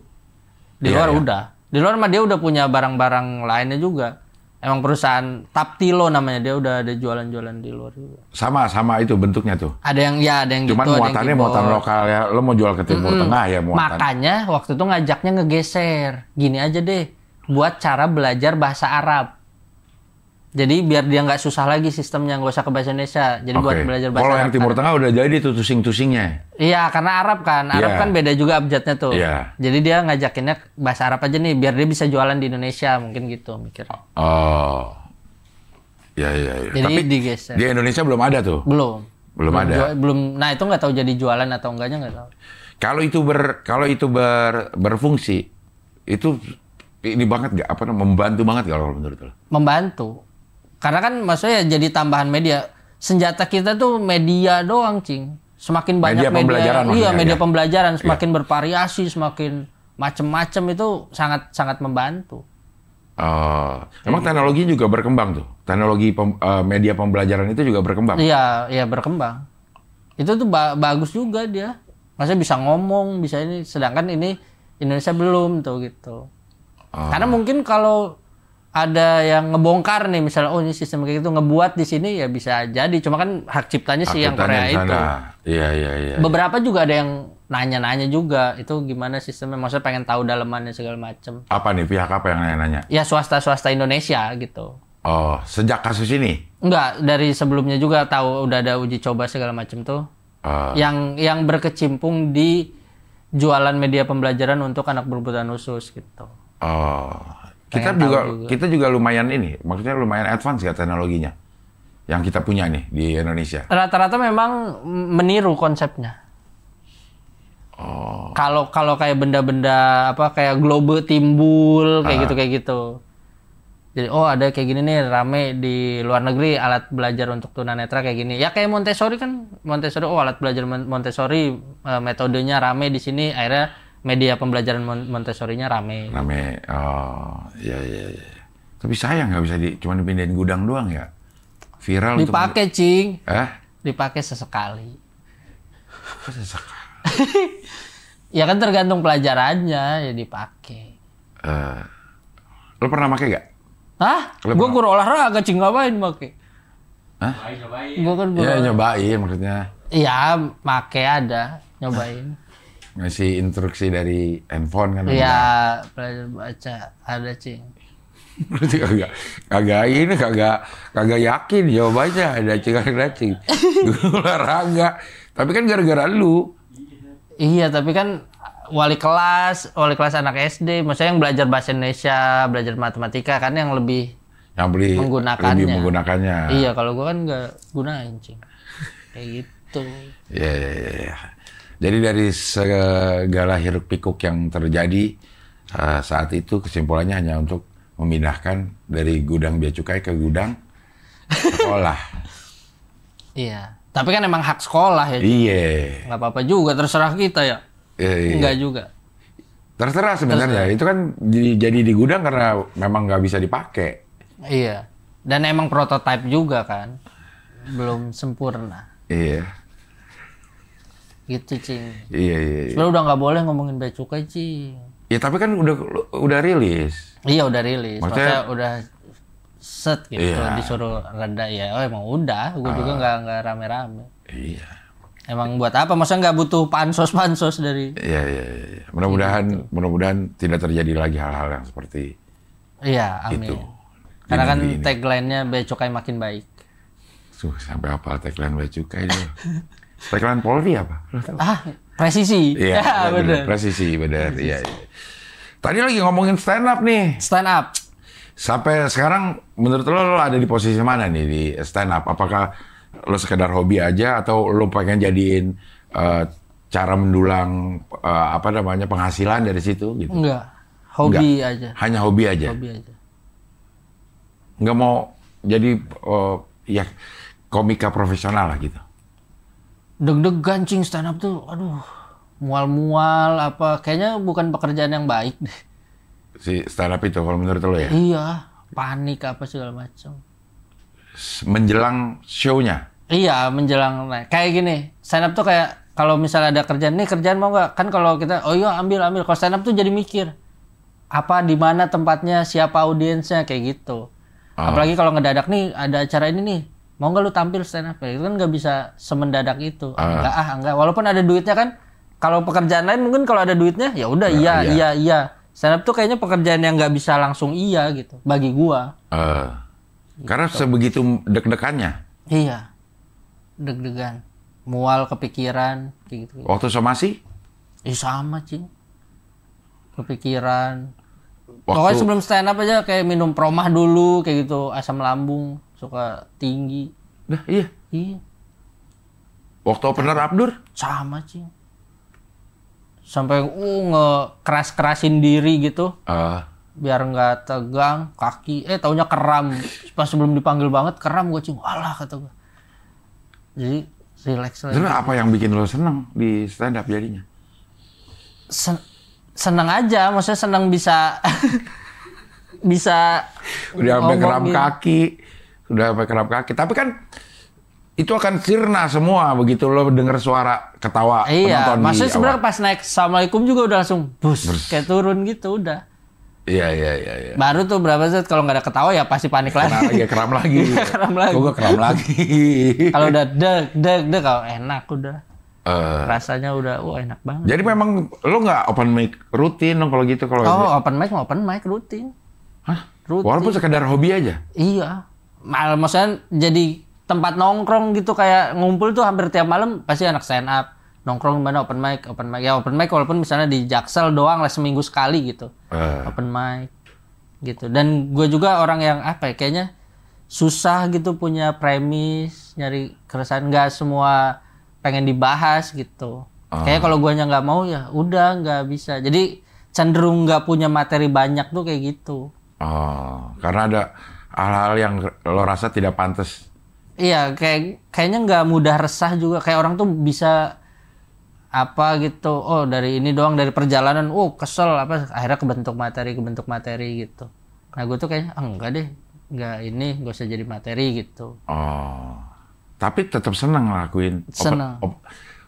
Di luar udah. Di luar mah dia udah punya barang-barang lainnya juga. Emang perusahaan Taptilo namanya, dia udah ada jualan-jualan di luar juga. Sama itu bentuknya tuh. Ada yang cuman gitu, muatannya muatan lokal ya. Lo mau jual ke Timur Tengah ya muatan. Makanya waktu itu ngajaknya ngegeser. Gini aja deh, buat cara belajar bahasa Arab. Jadi biar dia nggak susah lagi sistemnya, nggak usah ke bahasa Indonesia. Jadi buat belajar bahasa Arab. Kalau yang Timur Tengah udah jadi tuh tusing-tusingnya. Iya, karena Arab kan. Arab kan beda juga abjadnya tuh. Jadi dia ngajakinnya bahasa Arab aja nih, biar dia bisa jualan di Indonesia. Mungkin gitu mikir. Oh. Iya. Jadi tapi digeser. Di Indonesia belum ada tuh? Belum ada? Belum. Nah itu nggak tahu jadi jualan atau enggaknya nggak tahu. Kalau itu berfungsi, itu ini banget nggak? Membantu banget kalau menurut lo? Membantu. Karena kan maksudnya jadi tambahan media. Senjata kita tuh media doang, Cing. Semakin banyak media. Iya, media pembelajaran semakin bervariasi, semakin macem-macem itu sangat membantu. Emang teknologi juga berkembang tuh. Teknologi media pembelajaran itu juga berkembang. Iya berkembang. Itu tuh bagus juga dia. Maksudnya bisa ngomong, bisa ini. Sedangkan ini Indonesia belum tuh gitu. Karena mungkin kalau ada yang ngebongkar nih misalnya ini sistem kayak gitu ngebuat di sini ya bisa jadi, cuma kan hak ciptanya sih yang Korea itu. Iya. Beberapa juga ada yang nanya-nanya juga itu gimana sistemnya, maksudnya pengen tahu dalamannya segala macam. Apa nih pihak apa yang nanya-nanya? Ya swasta Indonesia gitu. Oh, sejak kasus ini? Enggak, dari sebelumnya juga tahu udah ada uji coba segala macam tuh. Yang berkecimpung di jualan media pembelajaran untuk anak berkebutuhan khusus gitu. Kita juga lumayan ini, maksudnya lumayan advance ya teknologinya yang kita punya nih di Indonesia. Rata-rata memang meniru konsepnya. Kalau kayak benda-benda apa kayak globe timbul kayak gitu. Jadi ada kayak gini nih rame di luar negeri alat belajar untuk tunanetra kayak gini. Ya kayak Montessori kan, alat belajar Montessori metodenya rame di sini, akhirnya media pembelajaran Montessori-nya rame. Iya. Tapi sayang nggak bisa cuma dipindahin gudang doang ya. Viral dipakai, Cing. Dipakai sesekali. Ya kan tergantung pelajarannya ya dipakai. Lo pernah pakai nggak? Gue guru olahraga, Cing, ngapain pakai? Nyobain. Gue kan nyobain maksudnya. Iya, make ada, nyobain. Ngasih instruksi dari handphone kan? Iya, belajar baca ada Cing. Berarti kagak yakin jawabannya ada cing. Olahraga. Tapi kan gara-gara lu. Iya, tapi kan wali kelas anak SD, maksudnya yang belajar bahasa Indonesia, belajar matematika kan yang lebih menggunakannya. Iya, kalau gua kan nggak gunain Cing. Kayak gitu. Iya. Jadi dari segala hiruk pikuk yang terjadi saat itu kesimpulannya hanya untuk memindahkan dari gudang bea cukai ke gudang sekolah. Iya, tapi kan emang hak sekolah ya. Iya. Nggak apa-apa juga, terserah kita ya. Iya. Enggak juga. Terserah sebenarnya. Itu kan jadi di gudang karena memang nggak bisa dipakai. Iya. Dan emang prototipe juga kan, belum sempurna. Iya. Gitu Cing. Iya. Sebenarnya udah nggak boleh ngomongin bea cukai Cing. Ya tapi kan udah rilis. Iya udah rilis. Maksudnya udah set gitu, iya. Disuruh reda ya. Oh emang udah, gue juga nggak rame-rame. Iya. Emang buat apa? Maksudnya nggak butuh pansos dari. Iya. Mudah-mudahan tidak terjadi lagi hal-hal yang seperti Iya, amin. itu. Karena kan Ini. tagline-nya bea cukai makin baik. Sampai apa tagline bea cukai itu? Tagline Polri apa? Presisi. Iya, bener. presisi, bener. Iya. Tadi lagi ngomongin stand up nih. Stand up. Sampai sekarang menurut lo ada di posisi mana nih di stand up? Apakah lo sekedar hobi aja atau lo pengen jadiin cara mendulang penghasilan dari situ gitu? Enggak. Hobi aja. Hanya hobi aja. Hobi aja. Nggak mau jadi komika profesional lah gitu. Deg-degan Cing, stand up tuh, aduh, mual-mual apa, kayaknya bukan pekerjaan yang baik deh. Si stand up itu kalau menurut lo ya? Iya, panik apa segala macam. Menjelang show-nya? Iya, menjelang naik. Kayak gini, stand up tuh kayak kalau misalnya ada kerjaan, nih kerjaan mau nggak? Kan kalau kita, oh iya ambil. Kalau stand up tuh jadi mikir, apa, di mana tempatnya, siapa audiensnya, kayak gitu. Apalagi kalau ngedadak nih, ada acara ini nih, mau nggak lu tampil stand up? Itu kan nggak bisa semendadak itu. Enggak. Walaupun ada duitnya kan. Kalau pekerjaan lain mungkin kalau ada duitnya, ya udah iya. Stand up tuh kayaknya pekerjaan yang nggak bisa langsung iya gitu. Bagi gua. Karena sebegitu deg-degannya. Iya. Deg-degan. Mual kepikiran kayak gitu. Waktu somasi? Sama Cing. Kepikiran. Pokoknya sebelum stand up aja kayak minum promah dulu kayak gitu, asam lambung suka tinggi. Dah, iya. Iya. Waktu opener Abdur? Sama Cing. Sampai ngekeras-kerasin diri gitu. Biar nggak tegang kaki. Taunya kram. Pas sebelum dipanggil banget kram gue Cing. Alah kata gue. Jadi relax lagi. Terus apa yang bikin lo seneng di stand up jadinya? Seneng aja, maksudnya seneng bisa udah sampai kram kaki. Tapi kan itu akan sirna semua begitu lo denger suara ketawa penonton. Iya, maksudnya sebenarnya pas naik Assalamualaikum juga udah langsung bus kayak turun gitu udah. Iya. Baru tuh berapa saat kalau nggak ada ketawa ya pasti panik lagi. Kram lagi. Gue kram lagi. Kalau udah deg kalau enak udah. Rasanya udah enak banget. Jadi memang lo nggak open mic rutin dong kalau gitu? Open mic rutin. Hah? Rutin. Walaupun sekedar hobi aja? Iya. Maksudnya jadi tempat nongkrong gitu kayak ngumpul tuh hampir tiap malam pasti anak stand up. Nongkrong mana open mic. Ya open mic walaupun misalnya di Jaksel doang lah seminggu sekali gitu. Open mic gitu. Dan gue juga orang yang kayaknya susah gitu punya premis, nyari keresahan, nggak semua pengen dibahas gitu. Kayak kalau guanya nggak mau ya udah nggak bisa. Jadi cenderung nggak punya materi banyak tuh kayak gitu. Karena ada hal-hal yang lo rasa tidak pantas. Iya, kayaknya nggak mudah resah juga. Kayak orang tuh bisa apa gitu. Oh dari ini doang dari perjalanan. Kesel akhirnya kebentuk materi gitu. Nah gue tuh kayaknya enggak deh, nggak usah jadi materi gitu. Tapi tetap senang ngelakuin. Senang.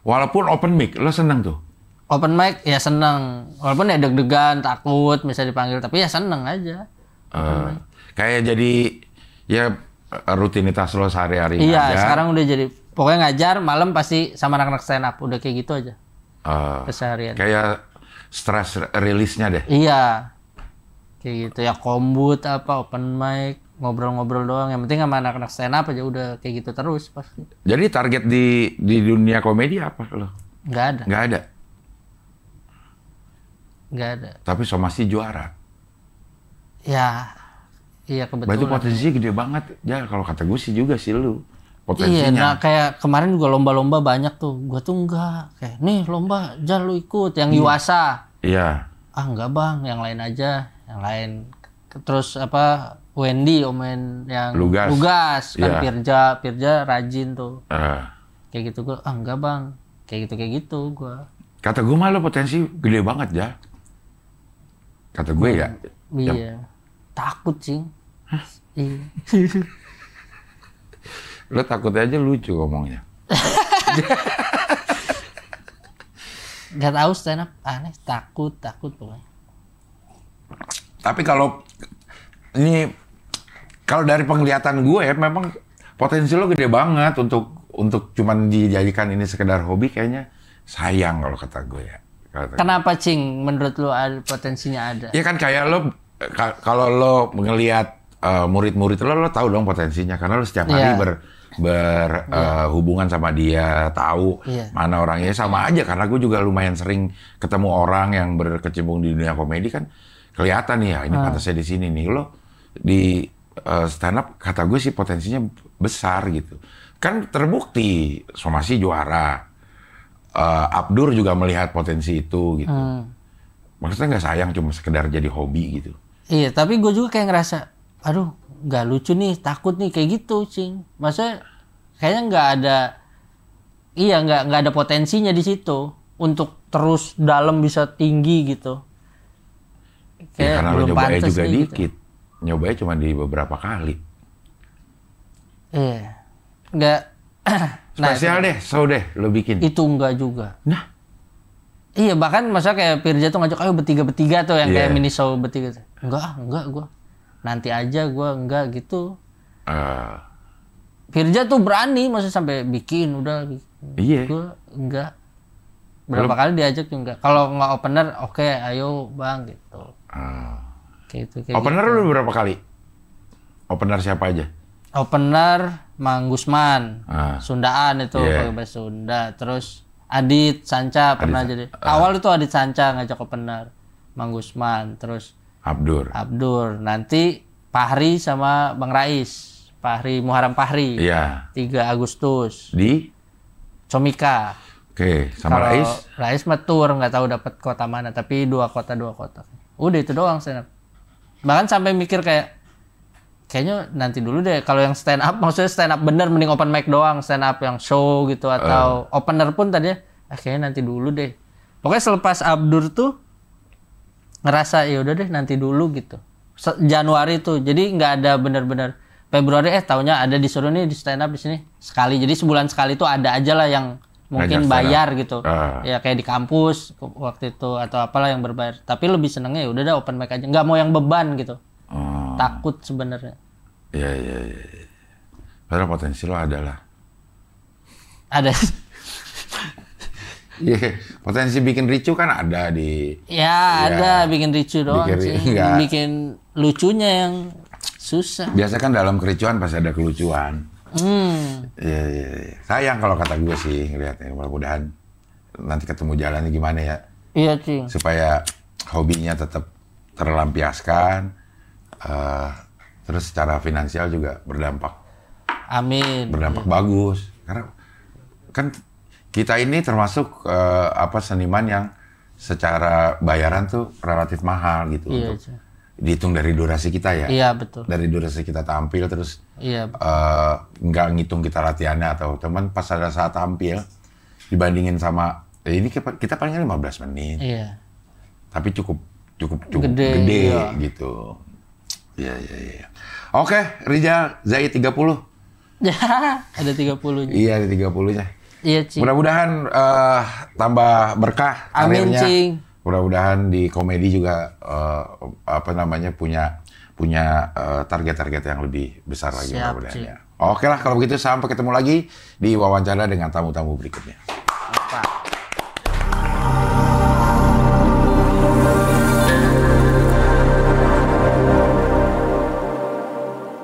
Walaupun open mic, lo senang tuh? Open mic ya senang. Walaupun ya deg-degan, takut misalnya dipanggil, tapi ya senang aja. Kayak jadi ya rutinitas lo sehari-hari iya, aja. sekarang udah jadi Pokoknya ngajar, malam pasti sama anak-anak stand up. Udah kayak gitu aja. Keseharian. Kayak stress release-nya deh. Iya. Kayak gitu ya, kombut apa, open mic, ngobrol-ngobrol doang. Yang penting sama anak-anak stand up aja udah kayak gitu terus pasti. Jadi target di dunia komedi apa lo? Nggak ada. Nggak ada. Tapi Somasi juara. Ya, iya kebetulan. Berarti potensinya gede banget. Ya kalau kata gue sih juga sih lu. Iya, Potensinya. nah kayak kemarin juga lomba-lomba banyak tuh. Gua tuh enggak. Kayak, nih lomba, jangan lu ikut. Yang Yuasa. Iya. Ah enggak bang, yang lain aja. Yang lain. Terus apa, Wendy omen yang Lugas. Kan Iya. Pirja rajin tuh. Kayak gitu gua, ah enggak bang. Kayak gitu gua. Kata gue malah potensi gede banget ya. Kata gue ya. Iya. Takut cing. Iya. Lo takut aja lucu ngomongnya. Gak tahu stand up aneh, takut pokoknya. Tapi kalau dari penglihatan gue ya, memang potensi lo gede banget untuk cuman dijadikan ini sekedar hobi, kayaknya sayang kalau kata gue ya. Kenapa cing? Menurut lo potensinya ada? Ya kan kayak lo kalau lo ngelihat murid-murid lo tahu dong potensinya karena lo setiap hari berhubungan sama dia, tahu mana orangnya. Sama aja karena gue juga lumayan sering ketemu orang yang berkecimpung di dunia komedi, kan kelihatan nih ya ini pantasnya di sini nih. Lo di stand up kata gue sih potensinya besar gitu. Kan terbukti Somasi juara, Abdur juga melihat potensi itu gitu. Maksudnya nggak sayang cuma sekedar jadi hobi gitu. Iya, tapi gue juga kayak ngerasa, aduh, nggak lucu nih, takut nih kayak gitu, cing. Maksudnya kayaknya nggak ada potensinya di situ untuk terus dalam bisa tinggi gitu. Ya, karena lo nyobain juga nih, dikit, gitu. Nyobain cuma di beberapa kali. Iya, nggak. Spesial deh, so deh, lo bikin. Itu enggak juga. Nah, iya, bahkan masa kayak Pirja tuh ngajak, ayo bertiga tuh yang kayak mini show bertiga. Enggak gue. Nanti aja gue enggak gitu. Pirja tuh berani, maksudnya sampai bikin udah. Iya. Gue enggak. Berapa kali diajak juga. Kalau nggak opener, oke, ayo bang gitu. Kayak opener gitu. lu berapa kali? Opener siapa aja? Opener Mang Gusman, Sundaan itu pakai bahasa Sunda. Terus Adit Sanca pernah jadi. Awal itu Adit Sanca ngajak opener. Mang Gusman, terus Abdur. Nanti Fahri sama Bang Rais. Fahri Muharram Fahri. Iya. 3 Agustus. Di Comika. Oke, sama Kalau Rais? Rais mah tour, nggak tahu dapat kota mana, tapi 2 kota. Udah itu doang stand up. Bahkan sampai mikir kayaknya nanti dulu deh kalau yang stand up, maksudnya stand up bener mending open mic doang, stand up yang show gitu atau opener pun tadi kayaknya nanti dulu deh. Pokoknya selepas Abdur tuh ngerasa ya udah deh nanti dulu gitu. Januari tuh. Jadi nggak ada bener-bener Februari taunya ada disuruh nih di stand up di sini sekali. Jadi sebulan sekali tuh ada aja lah yang mungkin bayar gitu. Ya kayak di kampus waktu itu atau apalah yang berbayar. Tapi lebih senengnya ya udah dah open mic aja. Nggak mau yang beban gitu. Takut sebenarnya. Iya. Padahal potensi lo adalah. Ada. Iya, potensi bikin ricu kan ada di. Ya, ada bikin ricu doang sih. Enggak. Bikin lucunya yang susah. Biasa kan dalam kericuan pasti ada kelucuan. Iya. Sayang kalau kata gue sih ngeliatnya. Mudah-mudahan nanti ketemu jalannya gimana ya. Iya, Cing. Supaya hobinya tetap terlampiaskan. Terus secara finansial juga berdampak. Amin. Berdampak bagus. Karena kan kita ini termasuk seniman yang secara bayaran tuh relatif mahal gitu. Iya, untuk dihitung dari durasi kita ya. Iya, betul. Dari durasi kita tampil terus Iya. Nggak ngitung kita latihannya atau teman pas ada saat tampil dibandingin sama ini kita palingnya 15 menit. Iya. Tapi cukup Gede, iya. gitu. Iya. Oke, Rizal Zaid 30. Ya, ada 30-nya. Iya, ada 30-nya. Iya, Cing. Mudah-mudahan tambah berkah Amin, karirnya. Cing. Mudah-mudahan di komedi juga punya punya target-target yang lebih besar lagi Siap, mudah-mudahan ya. Oke lah kalau begitu, sampai ketemu lagi di wawancara dengan tamu-tamu berikutnya.